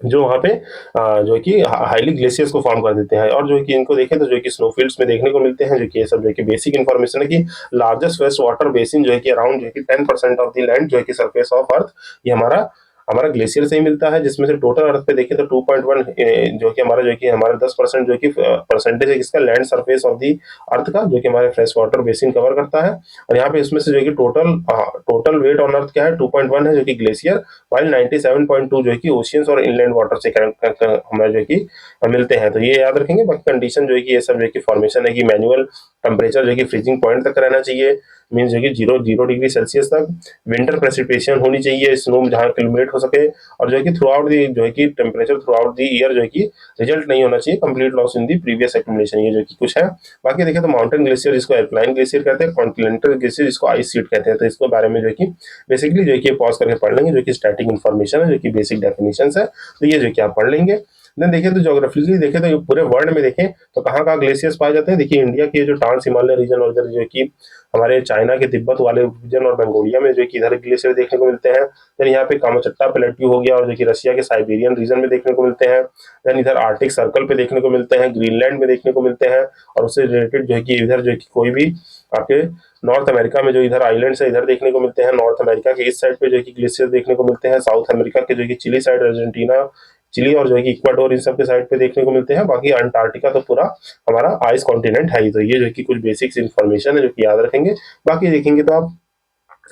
जो वहाँ पे जो है कि हाईली ग्लेशियर्स को फॉर्म कर देते हैं। और जो है कि इनको देखें तो जो है कि स्नोफील्ड्स में देखने को मिलते हैं, जो कि ये सब जो है कि बेसिक इन्फॉर्मेशन है कि लार्जेस्ट वेस्ट वाटर बेसिन जो है कि अराउंड जो है कि 10% ऑफ द लैंड जो है कि सरफेस ऑफ अर्थ, ये हमारा हमारा ग्लेशियर से ही मिलता है। जिसमें से टोटल अर्थ पे देखें तो 2.1 जो कि हमारा जो है कि हमारा 10% जो है कि परसेंटेज है किसका, लैंड सरफेस ऑफ दी अर्थ का, जो कि हमारे फ्रेश वाटर बेसिन कवर करता है। और यहाँ पे इसमें से जो है कि टोटल वेट ऑन अर्थ क्या है, 2.1 है जो कि ग्लेशियर, वाइल 97.2 जो है कि ओशियंस और इनलैंड वाटर से हमें जो है कि मिलते हैं। तो ये याद रखेंगे। बाकी कंडीशन जो है कि ये सब जो है कि फॉर्मेशन है कि मैनुअल टेम्परेचर जो है कि फ्रीजिंग पॉइंट तक रहना चाहिए, मीन जो है कि जीरो जीरो डिग्री सेल्सियस तक। विंटर प्रेसिपिटेशन होनी चाहिए, स्नो जहाँ एक्यूमुलेट हो सके। और जो है कि थ्रू आउट दी जो है कि temperature through out the year जो है कि रिजल्ट नहीं होना चाहिए complete loss in the previous accumulation. ये जो कि कुछ है। बाकी देखें तो माउंटेन ग्लेशियर जिसको एल्पाइन ग्लेशियर कहते हैं, कॉन्टिनेंटल ग्लेशियर जिसको आइस शीट कहते हैं। तो इसके बारे में जो है कि बेसिकली जो है कि पॉज करके पढ़ लेंगे, जो कि स्टैटिक इन्फॉर्मेशन है, जो कि बेसिक डेफिनेशन है। तो ये जो कि आप पढ़ लेंगे। देन देखिए तो ज्योग्राफिकली देखें तो पूरे वर्ल्ड में देखें तो कहाँ कहाँ ग्लेशियर्स पाए जाते हैं। देखिए इंडिया के जो ट्रांस हिमालय रीजन और इधर जो कि हमारे चाइना के तिब्बत वाले रीजन और मंगोलिया में जो कि इधर ग्लेशियर देखने को मिलते हैं। देन यहाँ पे कामाचट्टा प्लेट्यू हो गया, और जो कि रशिया के साइबेरियन रीजन में देखने को मिलते हैं। देन इधर आर्टिक सर्कल पे देखने को मिलते हैं, ग्रीनलैंड में देखने को मिलते हैं। और उससे रिलेटेड जो है कि इधर जो है कि कोई भी आपके नॉर्थ अमेरिका में जो इधर आइलैंड्स है इधर देखने को मिलते हैं। नॉर्थ अमेरिका के इस साइड पे जो है कि ग्लेशियर देखने को मिलते हैं। साउथ अमेरिका के जो कि चिली साइड, अर्जेंटीना, चिली और जो है कि इक्वाडोर इन सब के साइड पे देखने को मिलते हैं। बाकी अंटार्कटिका तो पूरा हमारा आइस कॉन्टिनेंट है ही। तो ये जो कि कुछ बेसिक्स इन्फॉर्मेशन है जो कि याद रखेंगे। बाकी देखेंगे तो आप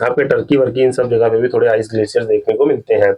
आपके टर्की वर्की इन सब जगह पे भी थोड़े आइस ग्लेशियर्स देखने को मिलते हैं।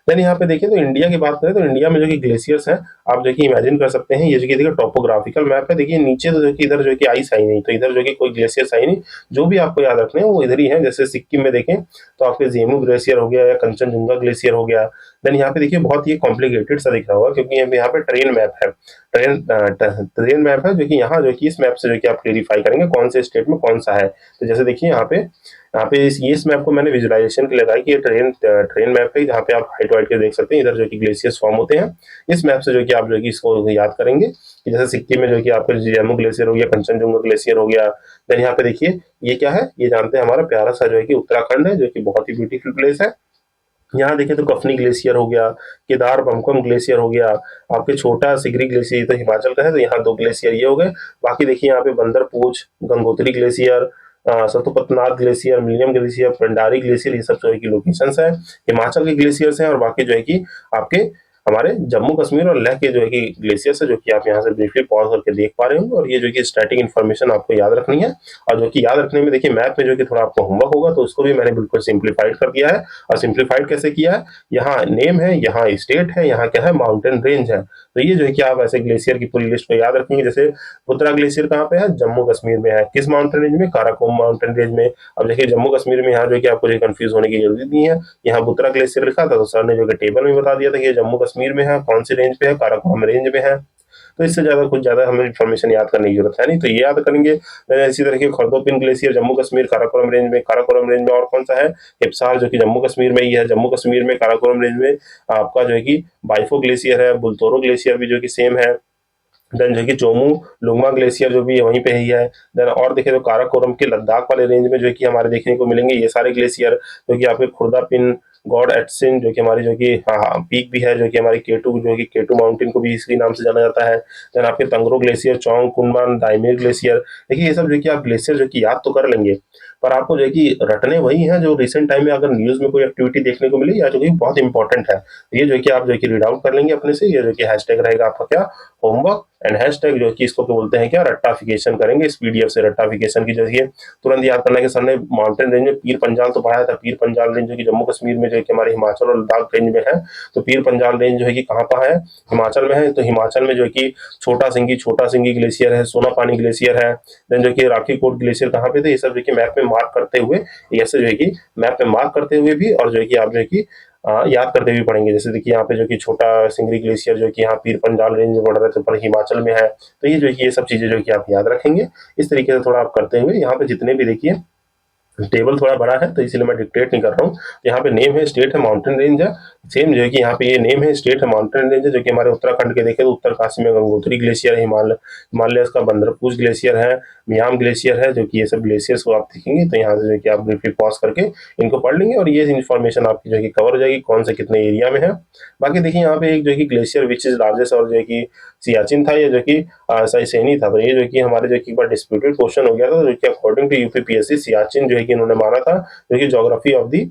देन यहाँ पे देखिए तो इंडिया की बात करें तो इंडिया में जो कि ग्लेशियर्स हैं, आप जो कि इमेजिन कर सकते हैं। ये जो कि देखिए टॉपोग्राफिकल मैप है। देखिए नीचे तो जो कि इधर जो कि आइस है ही नहीं, तो इधर जो कि कोई ग्लेशियर्स है ही नहीं। जो भी आपको याद रखने हैं वो इधर ही है। जैसे सिक्किम में देखें तो आपके जेमू ग्लेशियर हो गया या कंचनजुंगा ग्लेशियर हो गया। देन यहाँ पे देखिए बहुत ही कॉम्प्लिकेटेड सा दिख रहा होगा क्योंकि यहाँ पे ट्रेन मैप है। ट्रेन मैप है जो कि यहाँ जो कि इस मैप से जो कि आप क्लेरिफाई करेंगे कौन से स्टेट में कौन सा है। तो जैसे देखिए यहाँ पे इस मैप को मैंने विजुअलाइजेशन के लिए लगाया कि ये ट्रेन मैप है, जहाँ पे आप हाइट वाइट के देख सकते हैं। इधर जो कि ग्लेशियर्स फॉर्म होते हैं। इस मैप से जो कि आप जो कि इसको याद करेंगे कि जैसे सिक्किम में जो कि आपका जम्मू ग्लेशियर हो गया, कंचनजुंगा ग्लेशियर हो गया। देन यहाँ पे देखिए ये क्या है, ये जानते हैं हमारा प्यारा सा जो है कि उत्तराखंड है, जो कि बहुत ही ब्यूटीफुल प्लेस है। यहाँ देखें तो कफनी ग्लेशियर हो गया, केदार बमकम ग्लेशियर हो गया, आपके छोटा सिगरी ग्लेशियर तो हिमाचल का है, तो यहाँ 2 ग्लेशियर ये हो गए। बाकी देखिए यहाँ पे Bandarpunch, Gangotri glacier, सतुपतनाथ glacier, मिलियम glacier, Pendari glacier, ये सब जो है की लोकेशंस है, हिमाचल के ग्लेशियर्स हैं। और बाकी जो है कि आपके हमारे जम्मू कश्मीर और लेह के जो है कि ग्लेशियर्स है, जो कि आप यहाँ से ब्रीफली पॉज करके देख पा रहे होंगे। और ये जो कि स्टैटिक इन्फॉर्मेशन आपको याद रखनी है। और जो कि याद रखने में देखिए मैप में जो कि थोड़ा आपको होमवर्क होगा, तो उसको भी मैंने बिल्कुल सिंप्लीफाइड कर दिया है। और सिंप्लीफाइड कैसे किया है, यहाँ नेम है, यहाँ स्टेट है, यहाँ क्या है माउंटेन रेंज है। तो ये जो है कि आप ऐसे ग्लेशियर की पूरी लिस्ट को याद रखेंगे। जैसे बुत्रा ग्लेशियर कहाँ पे है? जम्मू कश्मीर में है। किस माउंटेन रेंज में? काराकोरम माउंटेन रेंज में। अब देखिए जम्मू कश्मीर में यहाँ जो है कि आपको जो कंफ्यूज होने की जरूरत नहीं है। यहाँ बुत्रा ग्लेशियर लिखा था तो सर ने जो कि टेबल में बता दिया था कि ये जम्मू कश्मीर में है, कौन सी रेंज पे है, काराकोरम रेंज में है। तो इससे ज्यादा कुछ ज्यादा हमें इन्फॉर्मेशन याद करने की जरूरत है नहीं, तो ये याद करेंगे। इसी तरह की खरदोपिन ग्लेशियर जम्मू कश्मीर काराकोरम रेंज में। काराकोरम रेंज में और कौन सा है? हिपसार, जो कि जम्मू कश्मीर में ही है। जम्मू कश्मीर में काराकोरम रेंज में आपका जो है कि बाइफो ग्लेशियर है। बुलतोरो ग्लेशियर भी जो कि सेम है। देन जो कि चोमू लुंगमा ग्लेशियर जो भी है वहीं पे ही है। देन और देखें तो काराकोरम के लद्दाख वाले रेंज में जो कि हमारे देखने को मिलेंगे ये सारे ग्लेशियर, जो कि आपके खुर्दा पिन, गॉड एटसिन जो कि हमारी जो कि पीक भी है, जो कि हमारी केटू, जो कि केटू माउंटेन को भी इसी नाम से जाना जाता है। देन आपके तंगरो ग्लेशियर, चौंग कुनमान, दाइमेर ग्लेशियर। देखिए ये सब जो कि आप ग्लेशियर जो कि याद तो कर लेंगे, पर आपको जो है कि रटने वही हैं जो रिसेंट टाइम में अगर न्यूज में कोई एक्टिविटी देखने को मिले या जो कि बहुत इंपॉर्टेंट है। ये जो कि आप जो कि रीड आउट कर लेंगे अपने से। ये जो कि हैशटैग रहेगा आपका क्या? होमवर्क। एंड हैशटैग जो कि इसको क्या बोलते हैं? क्या? रट्टाफिकेशन करेंगे इस पीडीएफ से। रट्टाफिकेशन की जरिए तुरंत याद करना कि सर ने माउंटेन रेंज में पीर पंजाल तो पढ़ाया था। पीर पंजाल रेंज जो कि जम्मू कश्मीर में जो है कि हमारे हिमाचल और लद्दाख रेंज में है। तो पीर पंजाल रेंज जो है कि कहाँ पर है? हिमाचल में है। तो हिमाचल में जो है कि छोटा सिंगी ग्लेशियर है, सोना पानी ग्लेशियर है। देन जो कि राखी कोट ग्लेशियर कहाँ पे थे? ये सब जो कि मैप में मार्क करते हुए, ऐसे जो है कि मैप में मार्क करते हुए भी, और जो है कि आप जो है कि याद करते हुए पढ़ेंगे। जैसे देखिए यहाँ पे जो कि छोटा सिंगरी ग्लेशियर जो कि यहाँ पीर पंजाल रेंज में पड़ रहा है, पर हिमाचल में है। तो ये जो है कि ये सब चीजें जो कि आप याद रखेंगे। इस तरीके से थोड़ा आप करते हुए यहाँ पे जितने भी देखिए टेबल थोड़ा बड़ा है तो इसलिए मैं डिक्टेट नहीं कर रहा हूँ। यहाँ पे नेम है, स्टेट है, माउंटेन रेंज है। सेम जो है कि यहाँ पे ये नेम है, स्टेट है, माउंटेन रेंज है। जो कि हमारे उत्तराखंड के देखें तो उत्तरकाशी में गंगोत्री ग्लेशियर है, हिमालय का बंदरपूज ग्लेशियर है, मियाम ग्लेशियर है। जो कि ये सब ग्लेशियर्स को आप देखेंगे तो यहाँ से जो कि आप ब्रीफली पॉज करके इनको पढ़ लेंगे और ये इन्फॉर्मेशन आपकी जो कि कवर हो जाएगी कौन से कितने एरिया में है। बाकी देखिए यहाँ पे एक जो कि ग्लेशियर विच इज लार्जेस्ट और जो है कि सियाचिन था, ये जो कि सैनी था। तो ये जो कि हमारे जो कि एक बार डिस्प्यूटेड क्वेश्चन हो गया था, जो कि अकॉर्डिंग टू यूपीपीएससी सियाचिन जो है कि इन्होंने माना था, जो कि geography of the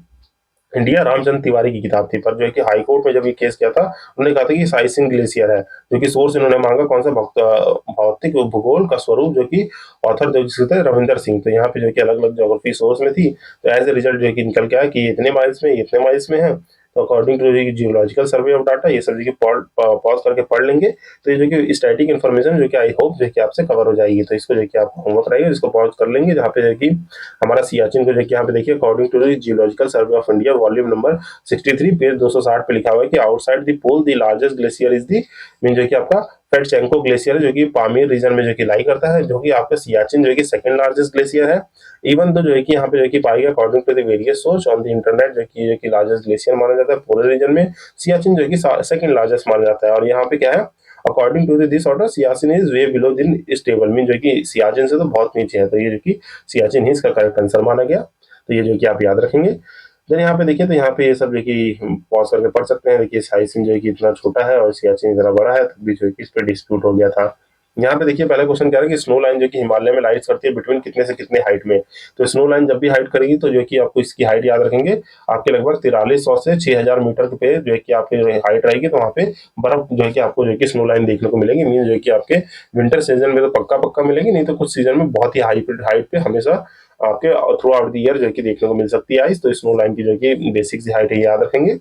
India Ramchandra Tiwari की किताब थी। पर जो है कि हाई कोर्ट में जब ये केस किया था उन्होंने कहा था कि साइसिन ग्लेशियर है। जो कि सोर्स इन्होंने मांगा कौन सा? भौतिक भूगोल का स्वरूप, जो कि ऑथर जो थे रविंदर सिंह। तो यहाँ पे जो कि अलग अलग ज्योग्राफी सोर्स में थी। तो एज ए रिजल्ट जो है कि निकल के आया कि ये इतने माइल्स में, इतने माइल्स में है। तो according to geological survey of data ये सब जो कि पॉज करके पढ़ लेंगे तो ये जो कि स्टैटिक इन्फॉर्मेशन जो कि आई होप जो कि आपसे कवर हो जाएगी। तो इसको जो कि आप होमवर्क रहेगा इसको पॉज कर लेंगे, जहाँ पे जो कि हमारा सियाचिन को जो कि यहाँ पे देखिए according to geological survey of India volume number 63 page 260 पे लिखा हुआ है कि outside the pole the largest glacier is the mean जो कि आपका फेटचेंको ग्लेशियर है, जो कि पामीर रीजन में जो कि लाई करता है। जो कि आपका सियाचिन जो कि सेकंड लार्जेस्ट ग्लेशियर है। इवन तो जो है कि यहाँ पे जो कि पाई गया according to the various source on the internet, जो कि लार्जेस्ट ग्लेशियर माना जाता है पूरे रीजन में। सियाचिन जो कि सेकंड लार्जेस्ट माना जाता है। और यहाँ पे क्या है? According to this order Siachen is way below then stable mean जो कि सियाचिन से तो बहुत नीचे है। तो ये जो कि सियाचिन ही इसका करेक्ट आंसर माना गया। तो ये जो कि आप याद रखेंगे। देन यहाँ पे देखिए तो यहाँ पे ये सब जो कि पॉज करके पढ़ सकते हैं। देखिए साइसिन जो है कि इतना छोटा है और सियाचिन इतना बड़ा है, तब भी जो है कि इस पे डिस्प्यूट हो गया था। यहाँ पे देखिए पहला क्वेश्चन कह रहा है कि स्नो लाइन जो कि हिमालय में लाइट करती है बिटवीन कितने से कितने हाइट में। तो स्नो लाइन जब भी हाइट करेगी तो जो कि आपको इसकी हाइट याद रखेंगे आपके लगभग 4300 से 6000 मीटर पे जो है कि आपकी हाइट रहेगी। तो वहाँ पे बर्फ जो है कि आपको जो है कि स्नो लाइन देखने को मिलेगी। मीन जो है कि आपके विंटर सीजन में तो पक्का पक्का मिलेगी, नहीं तो कुछ सीजन में बहुत ही हाइट पे हमेशा आपके थ्रू आउट द ईयर जो है कि देखने को मिल सकती है आइस। तो स्नो लाइन की जो है कि बेसिक सी हाइट है याद रखेंगे।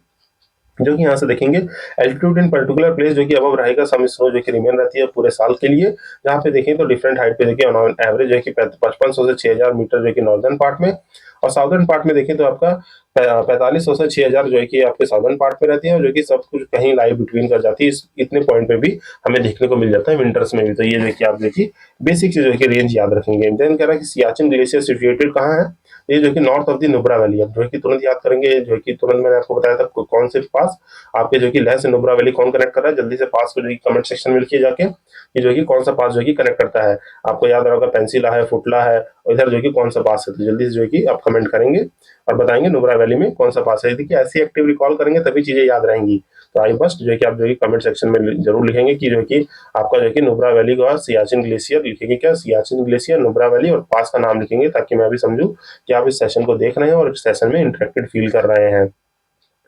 जो कि यहाँ से देखेंगे एल्टीट्यूड इन पर्टिकुलर प्लेस जो कि अबव रहेगा सम स्नो जो कि रिमेन रहती है पूरे साल के लिए। जहाँ पे देखें तो डिफरेंट हाइट पे देखिए ऑन एवरेज जो है कि 5500 से 6000 मीटर जो कि नॉर्दर्न पार्ट में, और साउदर्न पार्ट में देखें तो आपका 4500 से 6000 जो है कि आपके साउदर्न पार्ट में रहती है। और जो कि सब कुछ कहीं लाई बिटवीन कर जाती है, इतने पॉइंट पे भी हमें देखने को मिल जाता है विंटर्स में भी। तो ये जो कि आप देखिए बेसिक चीज जो है कि रेंज याद रखेंगे। देन कह रहा है कि सियाचिन ग्लेशियर सिचुएटेड कहाँ है? ये जो कि north of the Nubra valley. अब जो है कि तुरंत याद करेंगे, जो है कि तुरंत मैंने आपको बताया था कौन से पास आपके जो कि लेह से नुब्रा वैली कौन कनेक्ट कर रहा है। जल्दी से पास को जो कि कमेंट सेक्शन में लिखिए जाके कि जो है कि कौन सा पास जो है कि कनेक्ट करता है। आपको याद होगा पेंसिला है, फुटला है, और इधर जो है कि कौन सा पास है। तो जल्दी से जो है कि आप कमेंट करेंगे और बताएंगे नुब्रा वैली में कौन सा पास है। देखिए ऐसी एक्टिव रिकॉल करेंगे तभी चीजें याद रहेंगी। तो आई मस्ट जो है कि आप जो है कमेंट सेक्शन में जरूर लिखेंगे कि जो है कि आपका जो है कि नुब्रा वैली का सियाचिन ग्लेशियर लिखेंगे, क्या सियाचिन ग्लेशियर नुब्रा वैली, और पास का नाम लिखेंगे ताकि मैं भी समझूं कि आप इस सेशन को देख रहे हैं और इस सेशन में इंटरेक्टेड फील कर रहे हैं।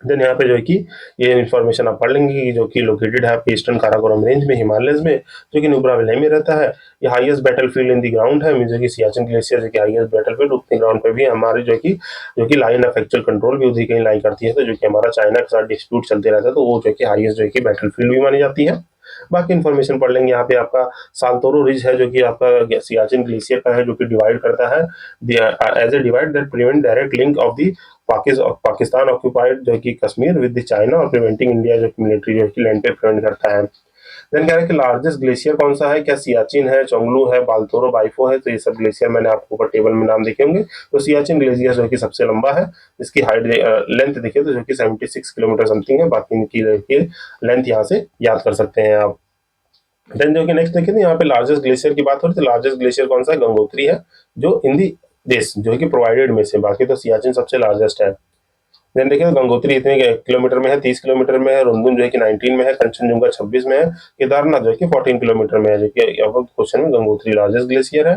देन यहाँ पे जो है कि ये इन्फॉर्मेशन आप पढ़ लेंगे कि जो कि लोकेटेड है आपके ईस्टर्न काराकोरम रेंज में हिमालयज में, जो कि नुब्रा वैली में रहता है। ये highest battlefield in the ground है। जो कि सियाचिन ग्लेशियर जो कि हाईएस्ट बैटलफील्ड उतने ग्राउंड पे भी हमारी जो कि लाइन ऑफ एक्चुअल कंट्रोल भी उसी कहीं लाई करती है। तो जो कि हमारा चाइना के साथ डिस्प्यूट चलते रहता है तो वो जो कि हाईएस्ट जो है कि बैटलफील्ड भी मानी जाती है। बाकी इन्फॉर्मेशन पढ़ लेंगे। यहाँ पे आपका साल्तोरो रिज है जो कि आपका सियाचिन ग्लेशियर का है, जो कि डिवाइड करता है as a divide that prevent direct link of the Pakistan occupied जो कि कश्मीर विद द चाइना और प्रिवेंटिंग इंडिया जो कि मिलिट्री जो कि लैंड पे प्रिवेंट करता है। देन कह रहे हैं कि लार्जेस्ट ग्लेशियर कौन सा है, क्या सियाचिन है, चोंगलू है, बाल्तोरो बाइफो है। तो ये सब ग्लेशियर मैंने आपको ऊपर टेबल में नाम देखे होंगे। तो सियाचिन ग्लेशियर जो कि सबसे लंबा है, इसकी हाइट लेंथ देखिए तो जो कि 76 किलोमीटर समथिंग है। बाकी इनकी लेंथ यहाँ से याद कर सकते हैं आप। देन जो कि नेक्स्ट देखिए तो यहाँ पे लार्जेस्ट ग्लेशियर की बात हो रही है, तो लार्जेस्ट ग्लेशियर कौन सा है, गंगोत्री है, जो इन दी देश जो है कि प्रोवाइडेड में से। बाकी तो सियाचिन सबसे लार्जेस्ट है। देन देखिए गंगोत्री इतने किलोमीटर में है, 30 किलोमीटर में है, रुंगुन जो है कि 19 में है, कंचनजुंगा 26 में है, केदारनाथ जो है कि 14 किलोमीटर में है, जो कि अब क्वेश्चन में गंगोत्री लार्जेस्ट ग्लेशियर है।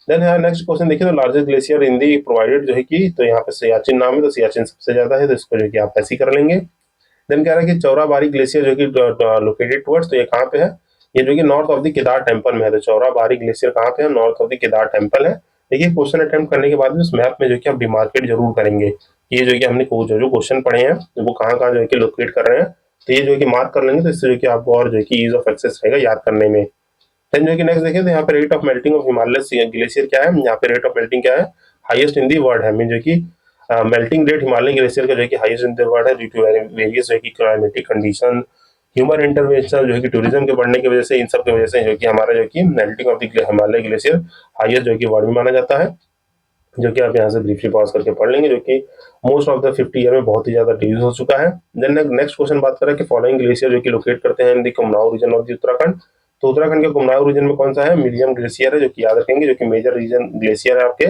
देन यहाँ नेक्स्ट क्वेश्चन देखिए तो लार्जेस्ट ग्लेशियर इन दी प्रोवाइडेड जो है कि, तो यहाँ पे सियाचिन नाम है, तो सियाचिन सबसे ज्यादा है, तो इसको जो कि आप ऐसे ही कर लेंगे। देन कह रहा है कि चौराबाड़ी ग्लेशियर जो कि लोकेटेड टुवर्ड्स, तो ये कहाँ पे है, ये जो कि north of the Kedar temple में है। तो चौराबाड़ी ग्लेशियर कहाँ पे है, north of the Kedar temple है। देखिए क्वेश्चन अटेम्प्ट करने के बाद भी उस मैप में जो कि आप डिमार्केट जरूर करेंगे, ये जो कि हमने जो क्वेश्चन पढ़े हैं वो कहाँ कहाँ जो है कि लोकेट कर रहे हैं, तो ये जो है कि मार्क कर लेंगे, तो इससे जो कि आपको और जो है कि ईज ऑफ एक्सेस रहेगा याद करने में। देन जो है कि नेक्स्ट देखिए तो यहाँ पे rate of melting of Himalaya glacier क्या है, यहाँ पे रेट ऑफ मेल्टिंग क्या है, हाईएस्ट इन दी वर्ल्ड है। मीन जो कि मेल्टिंग रेट हिमालय ग्लेशियर का जो है कि हाईएस्ट इन द वर्ल्ड है ड्यू टू वेरियस जो है कि क्लाइमेटिक कंडीशन, ह्यूमन इंटरवेंशन जो है कि टूरिज्म के बढ़ने की वजह से, इन सब की वजह से जो कि हमारा जो कि melting of the Himalaya glacier highest जो कि वर्ल्ड में माना जाता है, जो कि आप यहाँ से ब्रीफली पॉज करके पढ़ लेंगे, जो कि मोस्ट ऑफ द 50 ईयर में बहुत ही ज्यादा डिक्रीज हो चुका है। देन नेक्स्ट क्वेश्चन बात करें कि फॉलोइंग ग्लेशियर जो कि लोकेट करते हैं in the Kumaon region of the Uttarakhand, तो उत्तराखंड के कुमाऊं रीजन में कौन सा है, मिलियम ग्लेशियर है, जो कि याद रखेंगे, जो कि मेजर रीजन ग्लेशियर है आपके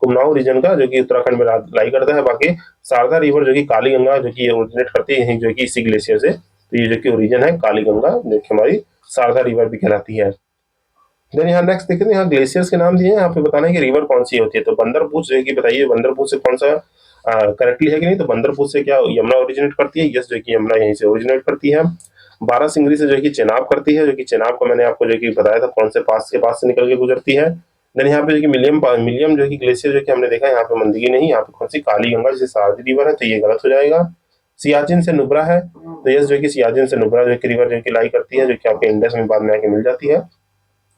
कुमाऊं रीजन का, जो कि उत्तराखंड में लाई करता है। बाकी शारदा रिवर जो कि काली गंगा जो कि ओरिजिनेट करती है जो कि इसी ग्लेशियर से, तो ये जो कि ओरिजिन है काली गंगा जो कि हमारी शारदा रिवर भी कहलाती है। देन यहाँ नेक्स्ट देखते हैं, यहाँ ग्लेशियर्स के नाम दिए हैं, यहाँ पे बताना है कि रिवर कौन सी होती है। तो बंदरपूछ जो है कि बताइए बंदरपूछ से कौन सा करेक्टली है कि नहीं, तो बंदरपूछ से क्या यमुना ओरिजिनेट करती है, यस जो कि यमुना यहीं से ओरिजिनेट करती है। बारासिंगरी से जो कि चेनाब करती है, जो कि चेनाब को मैंने आपको जो कि बताया था कौन से पास के पास से निकल के गुजरती है। देन यहाँ पे जो कि मिलियम जो कि ग्लेशियर जो कि हमने देखा यहाँ पे मंदगी नहीं, यहाँ पे कौन सी काली गंगा जैसे सारदी रिवर है, तो ये गलत हो जाएगा। सियाचिन से नुब्रा है, तो यस जो कि सियाचिन से नुब्रा जो कि रिवर जो कि लाई करती है, जो कि आपके इंडस में बाद में आके मिल जाती है,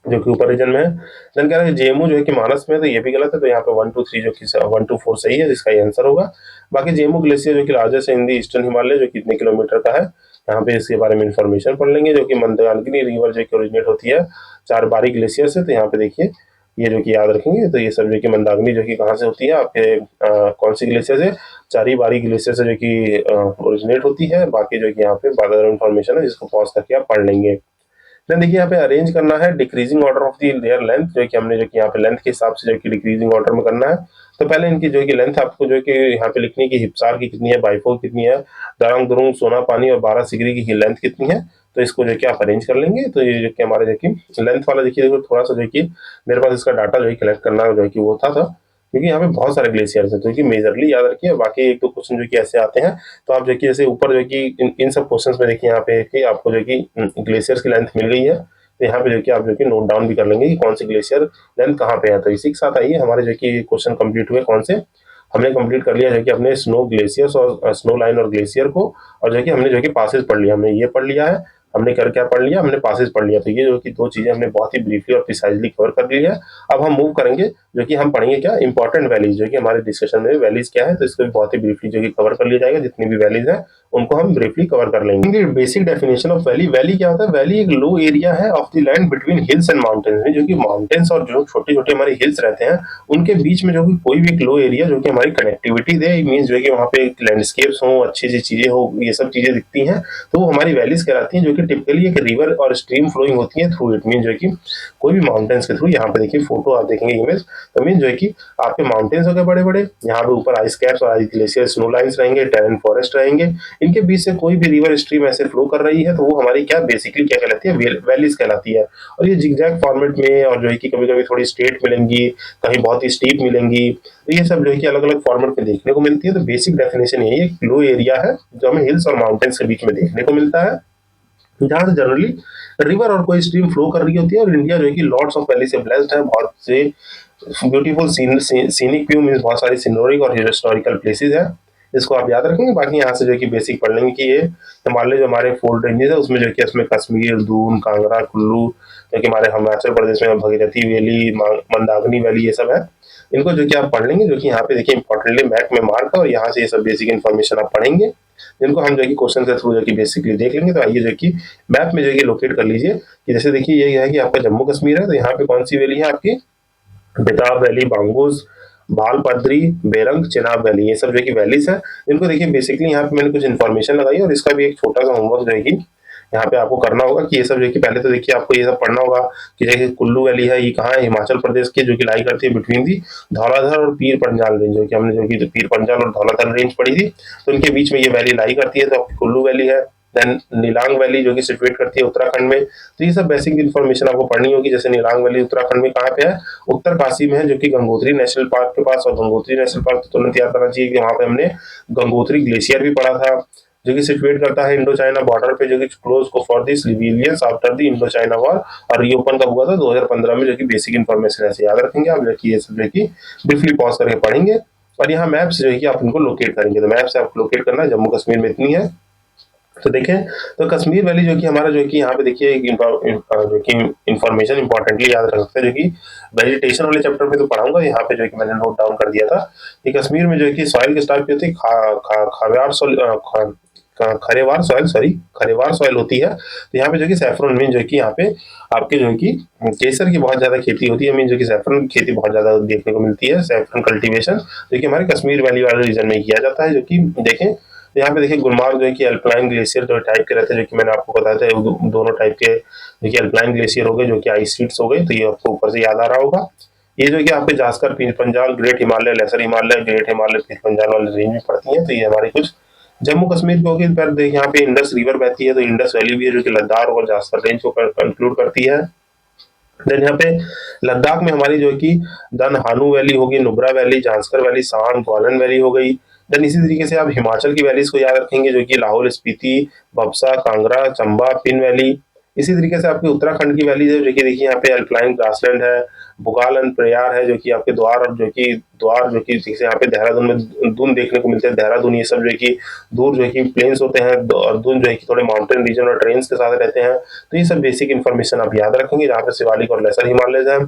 जो कि ऊपर रीजन में है। देन कह रहा है जेएमयू जो है कि मानस में, तो ये भी गलत है, तो यहाँ पे 1 2 3 जो कि 1 2 4 सही है, जिसका ये आंसर होगा। बाकी जेएमयू ग्लेशियर जो कि largest in the eastern Himalaya, जो कितने किलोमीटर का है, यहाँ पे इसके बारे में इंफॉर्मेशन पढ़ लेंगे। जो कि मंदाकिनी रिवर जो कि ओरिजिनेट होती है चारबारी ग्लेशियर से, तो यहाँ पे देखिए ये जो कि याद रखेंगे, तो ये सब जो कि मंदाकिनी जो कि कहाँ से होती है आपके कौन सी ग्लेशियर से, चारी बारी ग्लेशियर से जो कि ओरिजिनेट होती है। बाकी जो कि यहाँ पे बादल इन्फॉर्मेशन है जिसको पॉज करके आप पढ़ लेंगे। देन देखिए यहाँ पे अरेंज करना है decreasing order of the layer length, जो कि हमने जो कि यहाँ पे लेंथ के हिसाब से जो कि डिक्रीजिंग ऑर्डर में करना है। तो पहले इनकी जो कि लेंथ आपको जो कि यहाँ पे लिखनी है कि हिप्सार की कितनी है, बाइफो कितनी है, दारंग दुरुंग सोना पानी और 12 सिगरी की लेंथ कितनी है, तो इसको जो कि आप अरेंज कर लेंगे। तो ये जो कि हमारे जो कि लेंथ वाला देखिए थोड़ा सा जो कि मेरे पास इसका डाटा जो है कलेक्ट करना जो कि वो था क्योंकि यहाँ पे बहुत सारे ग्लेशियर्स हैं, तो कि मेजरली याद रखिए। बाकी एक दो क्वेश्चन जो कि ऐसे आते हैं, तो आप जो कि जैसे ऊपर जो कि इन सब क्वेश्चंस में देखिए यहाँ पे कि आपको जो कि ग्लेशियर्स की लेंथ मिल गई है, तो यहाँ पे जो कि आप जो कि नोट डाउन भी कर लेंगे कि कौन सी ग्लेशियर लेंथ कहाँ पे है। तो इसी के साथ आइए हमारे जो कि क्वेश्चन कंप्लीट हुए, कौन से हमने कंप्लीट कर लिया जो कि अपने स्नो ग्लेशियर्स और स्नो लाइन और ग्लेशियर को, और जो कि हमने जो कि पासेज पढ़ लिया, हमने ये पढ़ लिया है, हमने कर क्या पढ़ लिया, हमने पासेज पढ़ लिया। तो ये जो कि दो चीजें हमने बहुत ही ब्रीफली और प्रिसाइजली कवर कर ली है। अब हम मूव करेंगे जो कि हम पढ़ेंगे क्या इंपॉर्टेंट वैलीज, जो कि हमारे डिस्कशन में वैलीज क्या है, तो इसको भी बहुत ही ब्रीफली जो कि कवर कर लिया जाएगा। जितनी भी वैलीज है उनको हम ब्रीफली कवर कर लेंगे। Basic definition of valley, valley क्या होता है, वैली एक लो एरिया है of the land between hills and mountains में, जो कि माउंटेन्स और जो छोटे छोटे हमारे हिल्स रहते हैं उनके बीच में जो कि कोई भी एक लो एरिया जो कि हमारी कनेक्टिविटी दे, मीन्स जो कि वहाँ पे लैंडस्केप्स हो, अच्छी अच्छी चीजें हो, ये सब चीजें दिखती हैं, तो वो हमारी वैलीज कहलाती हैं, जो कि टिपिकली एक रिवर और स्ट्रीम फ्लोइंग होती है थ्रू इट, मीन जो कि कोई भी माउंटेन्स के थ्रू। यहाँ पे देखिए फोटो आप देखेंगे इमेज, तो मीन जो है कि आपके माउंटेन्स हो गए बड़े बड़े, यहाँ पे ऊपर आइस कैप्स और आइस ग्लेशियर स्नो लाइन्स रहेंगे, टेरेन फॉरेस्ट रहेंगे, इनके बीच से कोई भी रिवर स्ट्रीम ऐसे फ्लो कर रही है, तो वो हमारी क्या बेसिकली क्या कहलाती है, वैलीज कहलाती है। और ये जिगजैग फॉर्मेट में, और जो है कि कभी कभी थोड़ी स्ट्रेट मिलेंगी, कहीं बहुत ही स्टीप मिलेंगी, तो ये सब जो है कि अलग अलग फॉर्मेट में देखने को मिलती है। तो बेसिक डेफिनेशन यही है, लो एरिया है जो हमें हिल्स और माउंटेन्स के बीच में देखने को मिलता है, जहाँ से जनरली रिवर और कोई स्ट्रीम फ्लो कर रही होती है। और इंडिया जो है कि लॉट्स ऑफ वैली से ब्लेस्ड है, बहुत से ब्यूटीफुल सीनिक व्यू मींस बहुत सारी सीनोरिक और हिस्टोरिकल प्लेसेस है। इसको आप याद रखेंगे। बाकी यहाँ से जो है कि बेसिक पढ़ लेंगे कि ये हिमालय जो हमारे 4 रेंजेस है उसमें जो है कि इसमें कश्मीर, दून, कांगड़ा, कुल्लू जो कि हमारे हिमाचल प्रदेश में भगीरथी वैली, मंदाकिनी वैली ये सब है। इनको जो कि आप पढ़ लेंगे, जो कि यहाँ पे देखिए इंपॉर्टेंटली मैप में मार्क है और यहाँ से ये सब बेसिक इन्फॉर्मेशन आप पढ़ेंगे, जिनको हम जो है कि क्वेश्चन के थ्रू जो कि बेसिकली देख लेंगे। तो आइए जो कि मैप में जो है कि लोकेट कर लीजिए कि जैसे देखिए ये है कि आपका जम्मू कश्मीर है, तो यहाँ पे कौन सी वैली है आपकी, बेताब वैली, बांगूस, बालपद्री, बेरंग, चिनाब वैली, ये सब जो कि वैलीज है। इनको देखिए बेसिकली यहाँ पे मैंने कुछ इन्फॉर्मेशन लगाई और इसका भी एक छोटा सा होमवर्क जो है कि यहाँ पे आपको करना होगा कि ये सब जो है कि पहले तो देखिए आपको ये सब पढ़ना होगा कि जैसे कुल्लू वैली है, ये कहाँ है, हिमाचल प्रदेश की, जो कि लाई करती है बिटवीन दी धौलाधर और पीर पंजाल रेंज, जो कि हमने जो कि पीर पंजाल और धौलाधर रेंज पढ़ी थी, तो इनके बीच में ये वैली लाई करती है, तो आपकी कुल्लू वैली है। देन नीलांग वैली जो कि सिचुएट करती है उत्तराखंड में। तो ये सब बेसिक इन्फॉर्मेशन आपको पढ़नी होगी। जैसे नीलांग वैली उत्तराखंड में कहाँ पे है, उत्तरकाशी में है, जो कि गंगोत्री नेशनल पार्क के पास। और गंगोत्री नेशनल पार्क तो तुरंत याद करना चाहिए कि वहां पे हमने गंगोत्री ग्लेशियर भी पढ़ा था, जो कि सिचुएट करता है इंडो चाइना बॉर्डर पे, जो कि क्लोज को for the civilians after the Indo China war, और रीओपन कब हुआ था 2015 में। जो कि बेसिक इन्फॉर्मेशन ऐसे याद रखेंगे आप, जो कि ये सब जो कि ब्रीफली पॉज करके पढ़ेंगे। और यहाँ मैप से जो है कि आप इनको लोकेट करेंगे, तो मैप से आप लोकेट करना है जम्मू कश्मीर में इतनी है। तो देखें, तो कश्मीर वैली जो कि हमारा जो कि यहाँ पे देखिए जो कि इन्फॉर्मेशन इंपॉर्टेंटली याद रख सकते हैं, जो कि वेजिटेशन वाले चैप्टर में तो पढ़ाऊंगा, यहाँ पे जो कि मैंने नोट डाउन कर दिया था कि कश्मीर में जो है कि सॉइल किस टाइप की होती है, खरेवार सॉइल, सॉरी खरेवार सॉइल होती है। तो यहाँ पे जो कि सैफरन मीन जो कि यहाँ पे आपके जो है कि केसर की बहुत ज्यादा खेती होती है, मीन जो कि सैफरन की खेती बहुत ज्यादा देखने को मिलती है, सैफरन कल्टीवेशन जो कि हमारे कश्मीर वैली वाले रीजन में किया जाता है। जो कि देखें, तो यहाँ पे देखिए गुलमार्ग जो है कि अल्पाइन ग्लेशियर जो टाइप के रहते हैं, जो कि मैंने आपको बताया था दोनों टाइप के, जो कि अल्पाइन ग्लेशियर हो गए, जो कि आइस शीट्स हो गए, तो ये आपको ऊपर से याद आ रहा होगा। ये जो कि आपके Zanskar, Pir Panjal, great Himalaya, lesser Himalaya, great Himalaya, Pir Panjal वाले रेंज में पड़ती है। तो ये हमारी कुछ जम्मू कश्मीर की होगी। पर देखिए यहाँ पे इंडस रिवर बहती है, तो इंडस वैली भी है जो कि लद्दाख और जास्कर रेंज को कंक्लूड करती है। देन यहाँ पे लद्दाख में हमारी जो है कि दन हानू वैली होगी, नुब्रा वैली, जांस्कर वैली, सांग, ग्वालन वैली हो गई। देन इसी तरीके से आप हिमाचल की वैलीज को याद रखेंगे, जो कि लाहौल स्पीति, बक्सा, कांगड़ा, चंबा, पिन वैली। इसी तरीके से आपकी उत्तराखंड की वैलीज है, जो कि देखिए यहाँ पे अल्पाइन ग्रासलैंड है, बुगाल एंड प्रयार है, जो कि आपके द्वार, और जो कि द्वार जो कि जैसे यहाँ पे देहरादून में दून देखने को मिलते हैं, देहरादून ये सब जो है कि दूर जो है कि प्लेन्स होते हैं, और दून जो है कि थोड़े माउंटेन रीजन और ट्रेन्स के साथ रहते हैं। तो ये सब बेसिक इन्फॉर्मेशन आप याद रखेंगे, जहाँ पे शिवालिक और लेसर हिमालय है।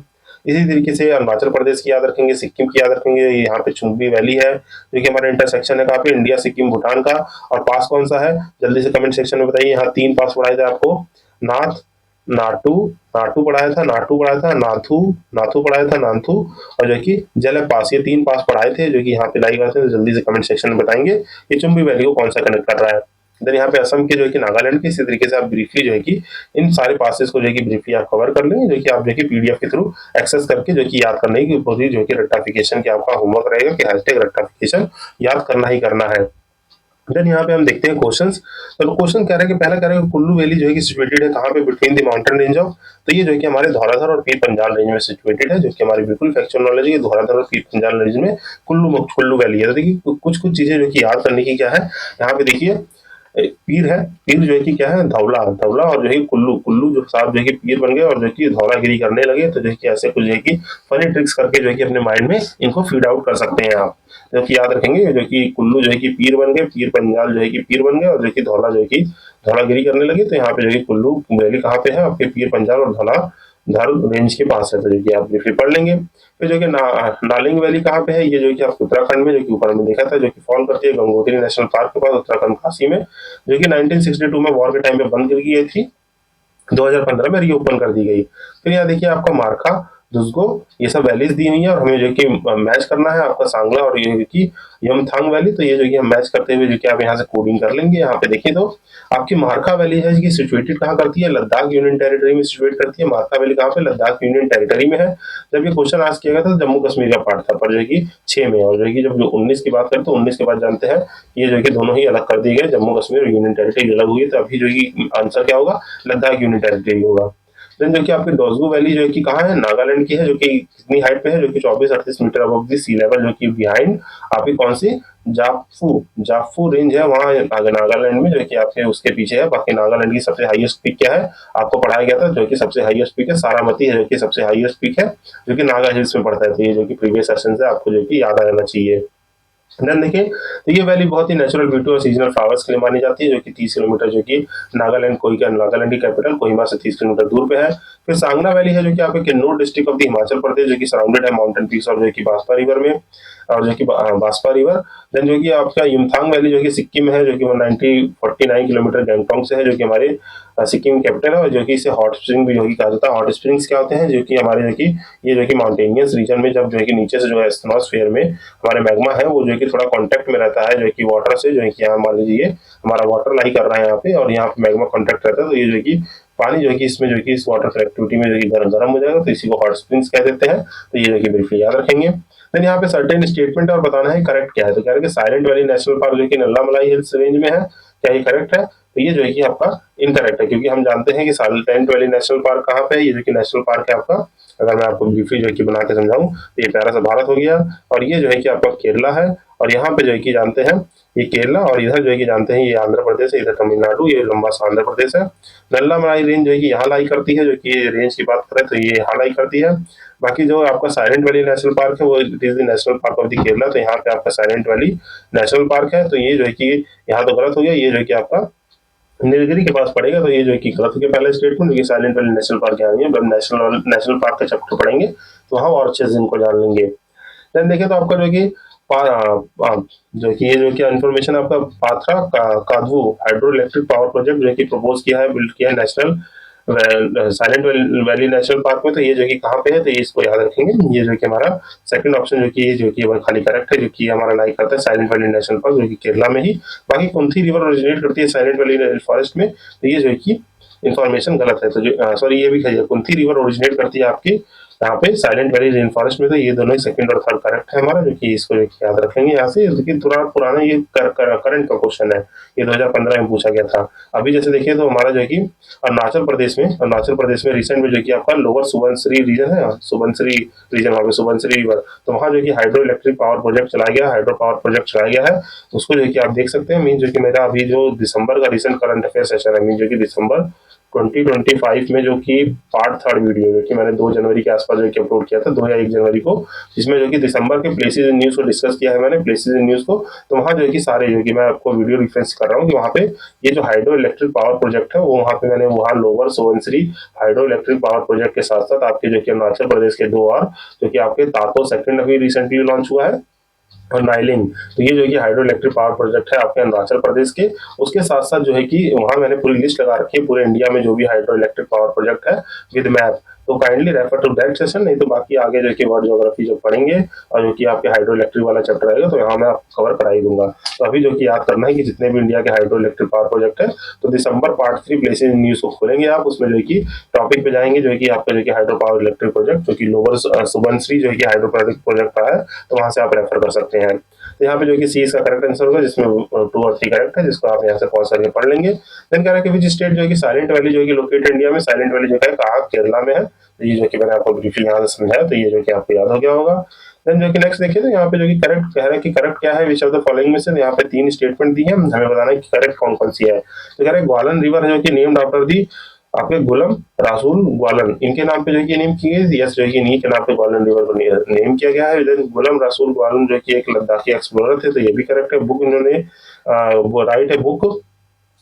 इसी तरीके से अरुणाचल प्रदेश की याद रखेंगे, सिक्किम की याद रखेंगे, यहाँ पे चुंबी वैली है, जो कि हमारा इंटरसेक्शन है कहाँ पे, इंडिया, सिक्किम, भूटान का। और पास कौन सा है, जल्दी से कमेंट सेक्शन में बताइए। यहाँ 3 पास पढ़ाए थे आपको, नाथ, नाटू, नाटू पढ़ाया था, नाटू पढ़ाया था, नाथू, नाथू पढ़ाया था, नाथू, और जो कि जल पास, ये 3 पास पढ़ाए थे, जो कि यहाँ पे लाई करते हैं। तो जल्दी से कमेंट सेक्शन में बताएंगे ये चुंबी वैली को कौन सा कनेक्ट कर रहा है। देन यहाँ पे असम के जो है कि नागालैंड के, इसी तरीके से आप ब्रीफली जो है कि इन सारे पासेस को जो है कि ब्रीफली आप कवर कर लेंगे, जो कि आप जो है कि पीडीएफ के थ्रू एक्सेस करके जो कि याद करने की पूरी जो है कि रेक्टिफिकेशन के आपका होमवर्क रहेगा कि हैशटैग रेक्टिफिकेशन याद करना ही करना है। देन यहाँ पे हम देखते हैं क्वेश्चंस। तो क्वेश्चन कह रहा है कि पहला कह रहा है कि कुल्लू वैली जो है कि सिचुएटेड है कहाँ पे, between the mountain range of. तो ये जो है कि हमारे धौलाधर और पीर पंजाल रेंज में सिचुएटेड है, जो कि हमारी बिल्कुल फैक्चुअल नॉलेज है कि धौलाधर और पीर पंजाल रेंज में कुल्लू वैली है। तो देखिए कुछ कुछ चीजें जो कि याद करने की क्या है, यहाँ पे देखिए पीर है, पीर जो है कि क्या है, धौला, धौला, और जो है कुल्लू, कुल्लू जो साहब जो है कि पीर बन गए और जो है कि धौलागिरी करने लगे। तो जो है कि ऐसे कुछ जो है कि फनी ट्रिक्स करके जो है कि अपने माइंड में इनको फीड आउट कर सकते हैं आप, जो कि याद रखेंगे। जो कि कुल्लू जो है कि पीर बन गए, पीर पंजाल जो है कि पीर बन गए, और जो कि धौला जो है कि धौलागिरी करने लगे। तो यहाँ पे जो है कुल्लू वैली कहाँ पे है, आपके पीर पंजाल और धौला धर रेंज के पास है। तो जो कि आप ब्रीफली पढ़ लेंगे। फिर जो कि नालिंग वैली कहाँ पे है, ये जो कि आप उत्तराखंड में, जो कि ऊपर में देखा था, जो कि फॉल करती है गंगोत्री नेशनल पार्क के पास, उत्तराखंड काशी में, जो कि 1962 में वॉर के टाइम पे बंद कर दी गई थी, 2015 में रीओपन कर दी गई। फिर यहाँ देखिए आपका मारखा, दुस्गो, ये सब वैलीज दी हुई है, और हमें जो कि मैच करना है आपका सांगला और ये कि यमथांग वैली। तो ये जो कि हम मैच करते हुए जो कि आप यहाँ से कोडिंग कर लेंगे। यहाँ पे देखिए तो आपकी मारखा वैली है, कि सिचुएटेड कहाँ करती है, लद्दाख यूनियन टेरिटरी में सिचुएट करती है। मारखा वैली कहाँ पे, लद्दाख यूनियन टेरिटरी में है। जब ये क्वेश्चन आज किया गया था जम्मू कश्मीर का पार्ट था, पर जो है कि 6 में, और जो है कि जब 19 की बात करें तो 19 के बाद जानते हैं ये जो है कि दोनों ही अलग कर दिए गए, जम्मू कश्मीर और यूनियन टेरिटरी अलग हुई। तो अभी जो कि आंसर क्या होगा, लद्दाख यूनियन टेरिटरी होगा। देन जो कि आपकी डोजगू वैली जो है कि कहाँ है, नागालैंड की है, जो कि कितनी हाइट पे है, जो कि 24-38 metre above the sea level, जो कि बिहाइंड आपकी कौन सी, जाफू, जाफू रेंज है वहाँ नागालैंड में, जो कि आपके उसके पीछे है। बाकी नागालैंड की सबसे हाईएस्ट पीक क्या है, आपको पढ़ाया गया था, जो कि सबसे हाईएस्ट पीक है सारामती है, जो कि सबसे हाईएस्ट पीक है, जो कि नागा हिल्स में पड़ता है। तो ये जो कि प्रीवियस सेशन से आपको जो कि याद आ जाना चाहिए। देन देखिए, तो ये वैली बहुत ही नेचुरल ब्यूटी और सीजनल फ्लावर्स के लिए मानी जाती है, जो कि 30 किलोमीटर जो कि नागालैंड की कैपिटल कोहिमा से 30 किलोमीटर दूर पे है। फिर सांगना वैली है, जो कि आपके Kinnaur district of the Himachal Pradesh, जो कि सराउंडेड है माउंटेन पीक्स और जो कि बांसपा रिवर में, और जो कि बांसपा रिवर। देन जो कि आपका युमथांग वैली जो कि सिक्किम में है, जो कि 149 किलोमीटर गैंगटोक से है, जो कि हमारे सिक्किम कैपिटल है, और जो कि इसे हॉट स्प्रिंग भी जो कि कहा जाता है। हॉट स्प्रिंग्स क्या होते हैं, जो कि हमारे जो कि ये जो कि माउंटेनियस रीजन में जब जो है कि नीचे से जो है एटमॉस्फेयर में हमारे मैग्मा है वो जो कि थोड़ा कांटेक्ट में रहता है जो कि वाटर से, जो है कि यहाँ मान लीजिए हमारा वाटर लाई कर रहा है यहाँ पे, और यहाँ पे मैग्मा कांटेक्ट रहता है, तो ये जो कि पानी जो है कि इसमें जो कि इस वाटर कलेक्टिविटी में जो कि गर्म हो जाएगा, तो इसी को हॉट स्प्रिंग्स कह देते हैं। तो ये जो कि ब्रीफली याद रखेंगे। देन यहाँ पे सर्टेन स्टेटमेंट और बताना है करेक्ट क्या है, तो कह रहे हैं कि साइलेंट वैली नेशनल पार्क जो कि नल्ला मलाई हिल्स रेंज में है, क्या ये करेक्ट है? तो ये जो है कि आपका इनकरेक्ट है, क्योंकि हम जानते हैं कि साइलेंट वैली नेशनल पार्क कहाँ पे है। ये जो कि नेशनल पार्क है आपका, अगर मैं आपको ब्रीफली जो है कि बना के समझाऊं, तो ये प्यारा सा भारत हो गया, और ये जो है कि आपका केरला है, और यहाँ पे जो है कि जानते हैं ये केरला, और इधर जो है कि जानते हैं ये आंध्र प्रदेश है, इधर तमिलनाडु, ये लंबा सा आंध्र प्रदेश है। नल्ला मलाई रेंज जो है कि यहाँ लाई करती है, जो कि रेंज की बात करें तो ये यहाँ लाई करती है। बाकी जो आपका साइलेंट वैली नेशनल पार्क है वो it is the national park of the Kerala, तो यहाँ पे आपका साइलेंट वैली नेशनल पार्क है, तो ये जो है कि यहाँ तो गलत हो गया, ये जो है कि आपका नीलगिरी के पास पड़ेगा, तो ये जो है कि गलत हो गया पहला स्टेटमेंट, ये साइलेंट वैली नेशनल पार्क यहाँ नहीं है। जब नेशनल नेशनल पार्क का चैप्टर पढ़ेंगे तो वहाँ और अच्छे से इनको जान लेंगे। देन देखिए, तो आपका जो है कि जो कि ये जो कि इन्फॉर्मेशन आपका Pathra कादवू hydro electric power project जो है कि प्रपोज किया है, बिल्ड किया है national silent valley national park में, तो ये जो कि कहाँ पे है, तो ये इसको याद रखेंगे। ये जो कि हमारा सेकंड ऑप्शन जो कि ये जो कि खाली करेक्ट है, जो कि हमारा लाइक करता है साइलेंट वैली नेशनल पार्क जो कि केरला में ही। बाकी कुंथी रिवर ओरिजिनेट करती है साइलेंट वैली फॉरेस्ट में, तो ये जो है कि इन्फॉर्मेशन गलत है। तो जो सॉरी ये भी है, कुंथी रिवर ओरिजिनेट करती है आपकी यहाँ पे साइलेंट वैली रेन फॉरेस्ट में, तो ये दोनों ही सेकंड और थर्ड करेक्ट है हमारा, जो कि इसको जो कि याद रखेंगे यहाँ से। लेकिन थोड़ा पुराना ये करंट का क्वेश्चन है, ये 2015 में पूछा गया था। अभी जैसे देखिए तो हमारा जो है कि अरुणाचल प्रदेश में रिसेंट में जो कि आपका लोअर सुबनसिरी रीजन है, सुबनसिरी रीजन, वहाँ पे सुबनसिरी रिवर, तो वहाँ जो कि हाइड्रो इलेक्ट्रिक पावर प्रोजेक्ट चलाया गया, हाइड्रो पावर प्रोजेक्ट चलाया गया है, उसको जो कि आप देख सकते हैं। मीन जो कि मेरा अभी जो दिसंबर का रिसेंट करंट अफेयर सेशन है, मीन जो कि दिसंबर 2025 में जो कि पार्ट थर्ड वीडियो जो कि मैंने 2 जनवरी के आसपास जो कि अपलोड किया था, 2 या 1 जनवरी को, जिसमें जो कि दिसंबर के प्लेसेस इन न्यूज़ को डिस्कस किया है मैंने, प्लेसेस इन न्यूज़ को। तो वहाँ जो है कि सारे जो कि मैं आपको वीडियो रेफरेंस कर रहा हूँ कि वहाँ पे ये जो हाइड्रो इलेक्ट्रिक पावर प्रोजेक्ट है वो वहाँ पे मैंने वहाँ lower Subansiri hydro electric power project के साथ-साथ आपके जो कि अरुणाचल प्रदेश के 2 और जो कि आपके तातो सेकंड अभी रिसेंटली लॉन्च हुआ है, और नाइलिंग, तो ये जो है कि हाइड्रो इलेक्ट्रिक पावर प्रोजेक्ट है आपके अरुणाचल प्रदेश के। उसके साथ साथ जो है कि वहाँ मैंने पूरी लिस्ट लगा रखी है पूरे इंडिया में जो भी हाइड्रो इलेक्ट्रिक पावर प्रोजेक्ट है विद मैप, तो kindly refer to that session. नहीं तो बाकी आगे जो कि वर्ल्ड ज्योग्राफी जो पढ़ेंगे और जो कि आपके हाइड्रो इलेक्ट्रिक वाला चैप्टर आएगा, तो यहाँ मैं आपको कवर करा ही दूंगा। तो अभी जो कि याद करना है कि जितने भी इंडिया के हाइड्रो इलेक्ट्रिक पावर प्रोजेक्ट है, तो दिसंबर पार्ट 3 प्लेसेस न्यूज को खोलेंगे आप, उसमें जो है कि टॉपिक पे जाएंगे जो है कि आपका जो कि हाइड्रो पावर इलेक्ट्रिक प्रोजेक्ट जो कि लोअर सुबनसिरी जो है कि हाइड्रो प्रोजेक्ट का है, तो वहां से आप रेफर कर सकते हैं। तो यहाँ पे जो कि सी इसका करेक्ट आंसर होगा, जिसमें 2 और 3 करेक्ट है, जिसको आप यहाँ से पॉज करके पढ़ लेंगे। देन कह रहा है कि विच स्टेट जो है कि साइलेंट वैली जो है कि लोकेटेड इंडिया में, साइलेंट वैली जो है कहाँ, केरला में है। तो ये जो कि मैंने आपको ब्रीफली यहाँ से समझाया, तो ये जो कि आपको याद हो गया होगा। देन जो कि नेक्स्ट देखिए, तो यहाँ पे जो कि करेक्ट कह रहा है कि करेक्ट क्या है, विच ऑफ द फॉलोइंग में से, यहाँ पे 3 स्टेटमेंट दी है, हमें बताना है कि करेक्ट कौन कौन सी है। तो कह रहे हैं ग्वालन रिवर है जो कि नेम्ड आफ्टर दी आपके गुलम रासूल ग्वालन, इनके नाम पे जो कि नेम की गई। यस, जो कि इन्हीं के नाम पे ग्वालन रिवर को नेम किया गया है। देन गुलम रासूल ग्वालन जो कि एक लद्दाखी एक्सप्लोरर थे, तो ये भी करेक्ट है। बुक इन्होंने वो राइट है book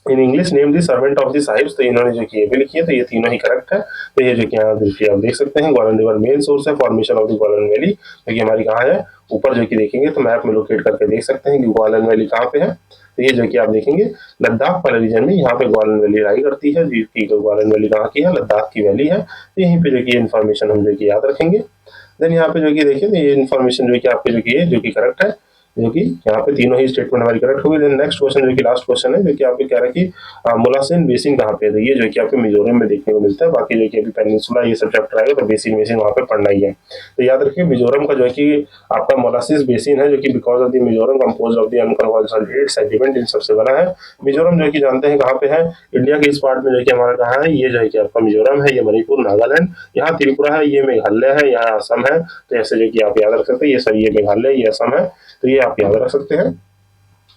in English name the servant of the sahibs, तो इन्होंने जो कि ये भी लिखी है, तो ये तीनों ही करेक्ट है। तो ये जो कि यहाँ देखिए आप देख सकते हैं, ग्वालन रिवर मेन सोर्स है फॉर्मेशन ऑफ द ग्वालन वैली, जो कि हमारी कहाँ है, ऊपर जो कि देखेंगे तो मैप में लोकेट करके देख सकते हैं कि ग्वालन वैली कहाँ पे है। तो ये जो कि आप देखेंगे लद्दाख वाले रीजन में, यहाँ पे ग्वालन वैली लाई करती है, जिसकी ग्वालन वैली कहाँ की है, लद्दाख की वैली है। तो यहीं पे जो कि इन्फॉर्मेशन हम जो कि याद रखेंगे। देन यहाँ पे जो कि देखिए, तो ये इन्फॉर्मेशन जो कि आपके जो कि है जो कि करेक्ट है, जो कि यहाँ पे तीनों ही स्टेटमेंट हमारी करेक्ट होगी। देन नेक्स्ट क्वेश्चन जो कि लास्ट क्वेश्चन है, जो कि आपको कह रहा है कि मोलासिन बेसिन कहाँ पे है, तो ये जो कि आपके मिजोरम में देखने को मिलता है। बाकी जो कि अभी पेनिनसुला ये सब चैप्टर आएगा, तो बेसिन बेसिन वहाँ पे पढ़ना ही है। तो याद रखिए मिजोरम का जो है कि आपका मोलासिस बेसिन है, जो कि because of the Mizoram compose of the unconsolidated sediment इन सबसे बना है। मिजोरम जो कि जानते हैं कहाँ पे है, इंडिया के इस पार्ट में जो कि हमारा कहाँ है, ये जो है कि आपका मिजोरम है, ये मणिपुर नागालैंड, यहाँ त्रिपुरा है, ये मेघालय है, यहाँ असम है। तो ऐसे जो कि आप याद रख सकते हैं, ये सर ये मेघालय, ये असम है, तो ये आप याद रख सकते हैं।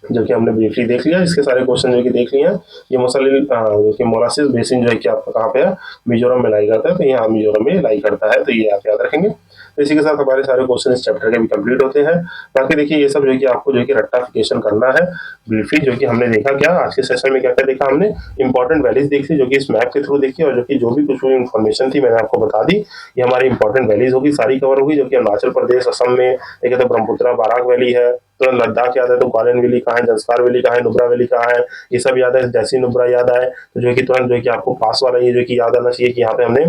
जो कि हमने ब्रीफली देख लिया, इसके सारे क्वेश्चन जो कि देख लिए हैं। ये जो कि मोलासिस बेसिन जो है कि आपका कहाँ पे है, मिजोरम में लाई करता है, तो यहाँ मिजोरम में लाई करता है, तो ये आप याद रखेंगे। तो इसी के साथ हमारे सारे क्वेश्चन इस चैप्टर के भी कंप्लीट होते हैं। बाकी देखिए ये सब जो है कि आपको जो है कि रट्टाफिकेशन करना है। ब्रीफली जो कि हमने देखा क्या आज के सेशन में क्या-क्या देखा हमने इंपॉर्टेंट वैल्यूज देखी जो कि इस मैप के थ्रू देखी और जो भी कुछ भी इन्फॉर्मेशन थी मैंने आपको बता दी। ये हमारी इंपॉर्टेंट वैलीज होगी सारी कवर होगी जो कि अरुणाचल प्रदेश, असम में एक तो ब्रह्मपुत्रा बाराक वैली है, तो लद्दाख याद है तो ग्वालियर वैली कहाँ है, जंस्कार वैली कहाँ है, नुब्रा वैली कहाँ है, ये सब याद है। जैसी नुब्रा याद आए तो जो है कि तुरंत जो है कि आपको पास वाला ये जो कि याद आना चाहिए कि यहाँ पे हमने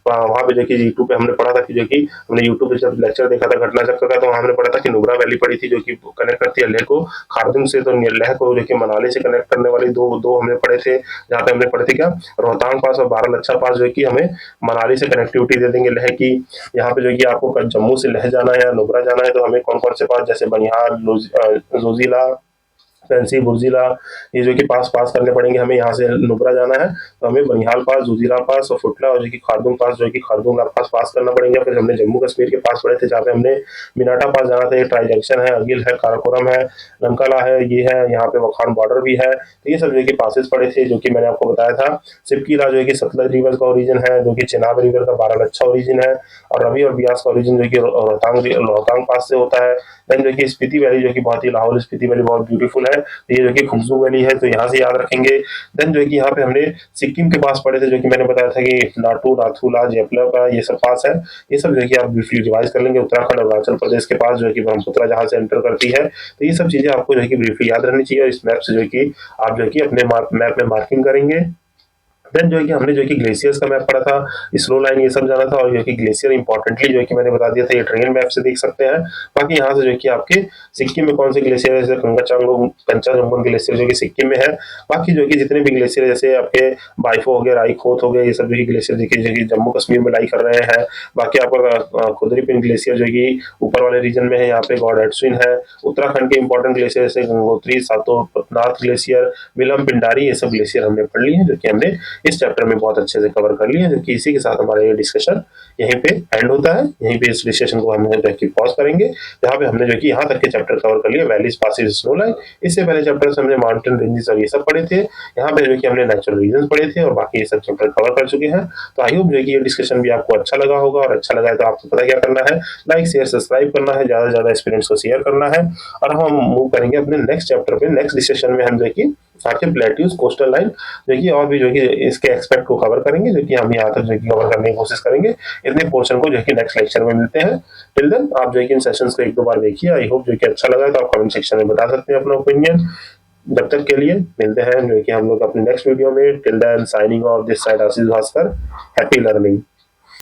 वहाँ पे जो कि यूट्यूब पे हमने पढ़ा था कि जो कि हमने यूट्यूब पे जब लेक्चर देखा था घटना चक्र का तो वहाँ हमने पढ़ा था कि नुब्रा वैली पड़ी थी जो कि कनेक्ट करती है लेह को खारदुंग से, तो लेह को जो कि मनाली से कनेक्ट करने वाली दो दो हमने पढ़े थे। जहाँ पे हमने पढ़े थे क्या रोहतांग पास और बारालाचा पास जो है कि हमें मनाली से कनेक्टिविटी दे देंगे लेह की। यहाँ पे जो है कि आपको जम्मू से लेह जाना है या नुब्रा जाना है तो हमें कौन कौन से पास जैसे बनिहाल, जोजिला, फैंसी, बुर्जिला ये जो कि पास करने पड़ेंगे हमें। यहाँ से नुब्रा जाना है तो हमें बनिहाल पास, जोजिला पास और फुटला और जो कि खारदुंग पास जो कि खारदुंग पास करना पड़ेगा। फिर हमने जम्मू कश्मीर के पास पढ़े थे जहाँ पे हमने मिनाटा पास जाना था। ये ट्राई जंक्शन है, अगिल है, काराकोरम है, नमकला है, ये है, यहाँ पे वखान बॉर्डर भी है। तो ये सब जो कि पासेस पड़े थे जो कि मैंने आपको बताया था। सिपकीला जो है कि सतलज रिवर का ओरिजिन है, जो कि चिनाब रिवर का बारालाचा ओरिजिन है और रवि और ब्यास का ओरिजिन जो कि रोहतांग पास से होता है। देन जो कि स्पीति वैली जो कि बहुत ही लाहौल स्पीति वैली बहुत ब्यूटीफुल है, तो ये जो कि खुमसू वैली है तो यहाँ से याद रखेंगे। देन जो है कि यहाँ पे हमने सिक्किम के पास पढ़े थे जो कि मैंने बताया था कि नाटू, नाथूला, जेपला का ये सब पास है। ये सब जो है कि आप ब्रीफली रिवाइज कर लेंगे। उत्तराखंड अरुणाचल प्रदेश के पास जो है कि ब्रह्मपुत्रा जहाँ से एंटर करती है, तो ये सब चीजें आपको जो है कि ब्रीफली याद रहनी चाहिए और इस मैप से जो है कि आप जो है कि अपने मैप में मार्किंग करेंगे। देन जो है कि हमने जो है कि ग्लेशियर्स का मैप पढ़ा था, स्नो लाइन ये सब जाना था और जो है कि ग्लेशियर इंपॉर्टेंटली जो है कि मैंने बता दिया था ये ट्रेन मैप से देख सकते हैं। बाकी यहाँ से जो है कि आपके सिक्किम में कौन से ग्लेशियर है जैसे कंचनजंगा ग्लेशियर जो कि सिक्किम में है। बाकी जो है कि जितने भी ग्लेशियर जैसे आपके बाइफो हो गया, राईखोत हो गया, ये सब जो है ग्लेशियर देखिए जो कि जम्मू कश्मीर में लाई कर रहे हैं। बाकी आपका खुदरी पिन ग्लेशियर जो कि ऊपर वाले रीजन में है, यहाँ पे गॉडएट्सविन है। उत्तराखंड के इंपॉर्टेंट ग्लेशियर जैसे गंगोत्री, सातोनाथ ग्लेशियर, मिलम पिंडारी ये सब ग्लेशियर हमने पढ़ ली है जो कि हमने इस चैप्टर में बहुत अच्छे से कवर कर लिया। जो कि इसी के साथ हमारा ये डिस्कशन यहीं पे एंड होता है। यहीं पे इस डिस्कशन को हम जो कि पॉज करेंगे जहाँ पे हमने जो कि यहाँ तक के चैप्टर कवर कर लिया वैलीज, पासेज, स्नो लाइन। इससे पहले चैप्टर से हमने माउंटेन रेंजेस और ये सब पढ़े थे। यहाँ पे जो कि हमने नेचुरल रीजन पढ़े थे और बाकी ये सब चैप्टर कवर कर चुके हैं। तो आई होप जो कि ये डिस्कशन भी आपको अच्छा लगा होगा और अच्छा लगा है तो आपको पता क्या करना है, लाइक शेयर सब्सक्राइब करना है, ज्यादा से ज्यादा एक्सपीरियंस को शेयर करना है। और हम मूव करेंगे अपने नेक्स्ट चैप्टर पे। नेक्स्ट डिस्कशन में हम जो कि आपके प्लेट्यूज कोस्टल लाइन जो कि और भी जो कि इसके एक्सपेक्ट को कवर करेंगे जो कि हम यहाँ तक जो कि कवर करने की कोशिश करेंगे। इतने पोर्शन को जो कि नेक्स्ट लेक्चर में मिलते हैं। टिल देन आप जो कि इन सेशंस को एक दो बार देखिए। आई होप जो कि अच्छा लगा तो आप कमेंट सेक्शन में बता सकते हैं अपना ओपिनियन। जब तक के लिए मिलते हैं जो कि हम लोग अपने नेक्स्ट वीडियो में। Till then signing off this side Ashish Bhaskar. Happy learning.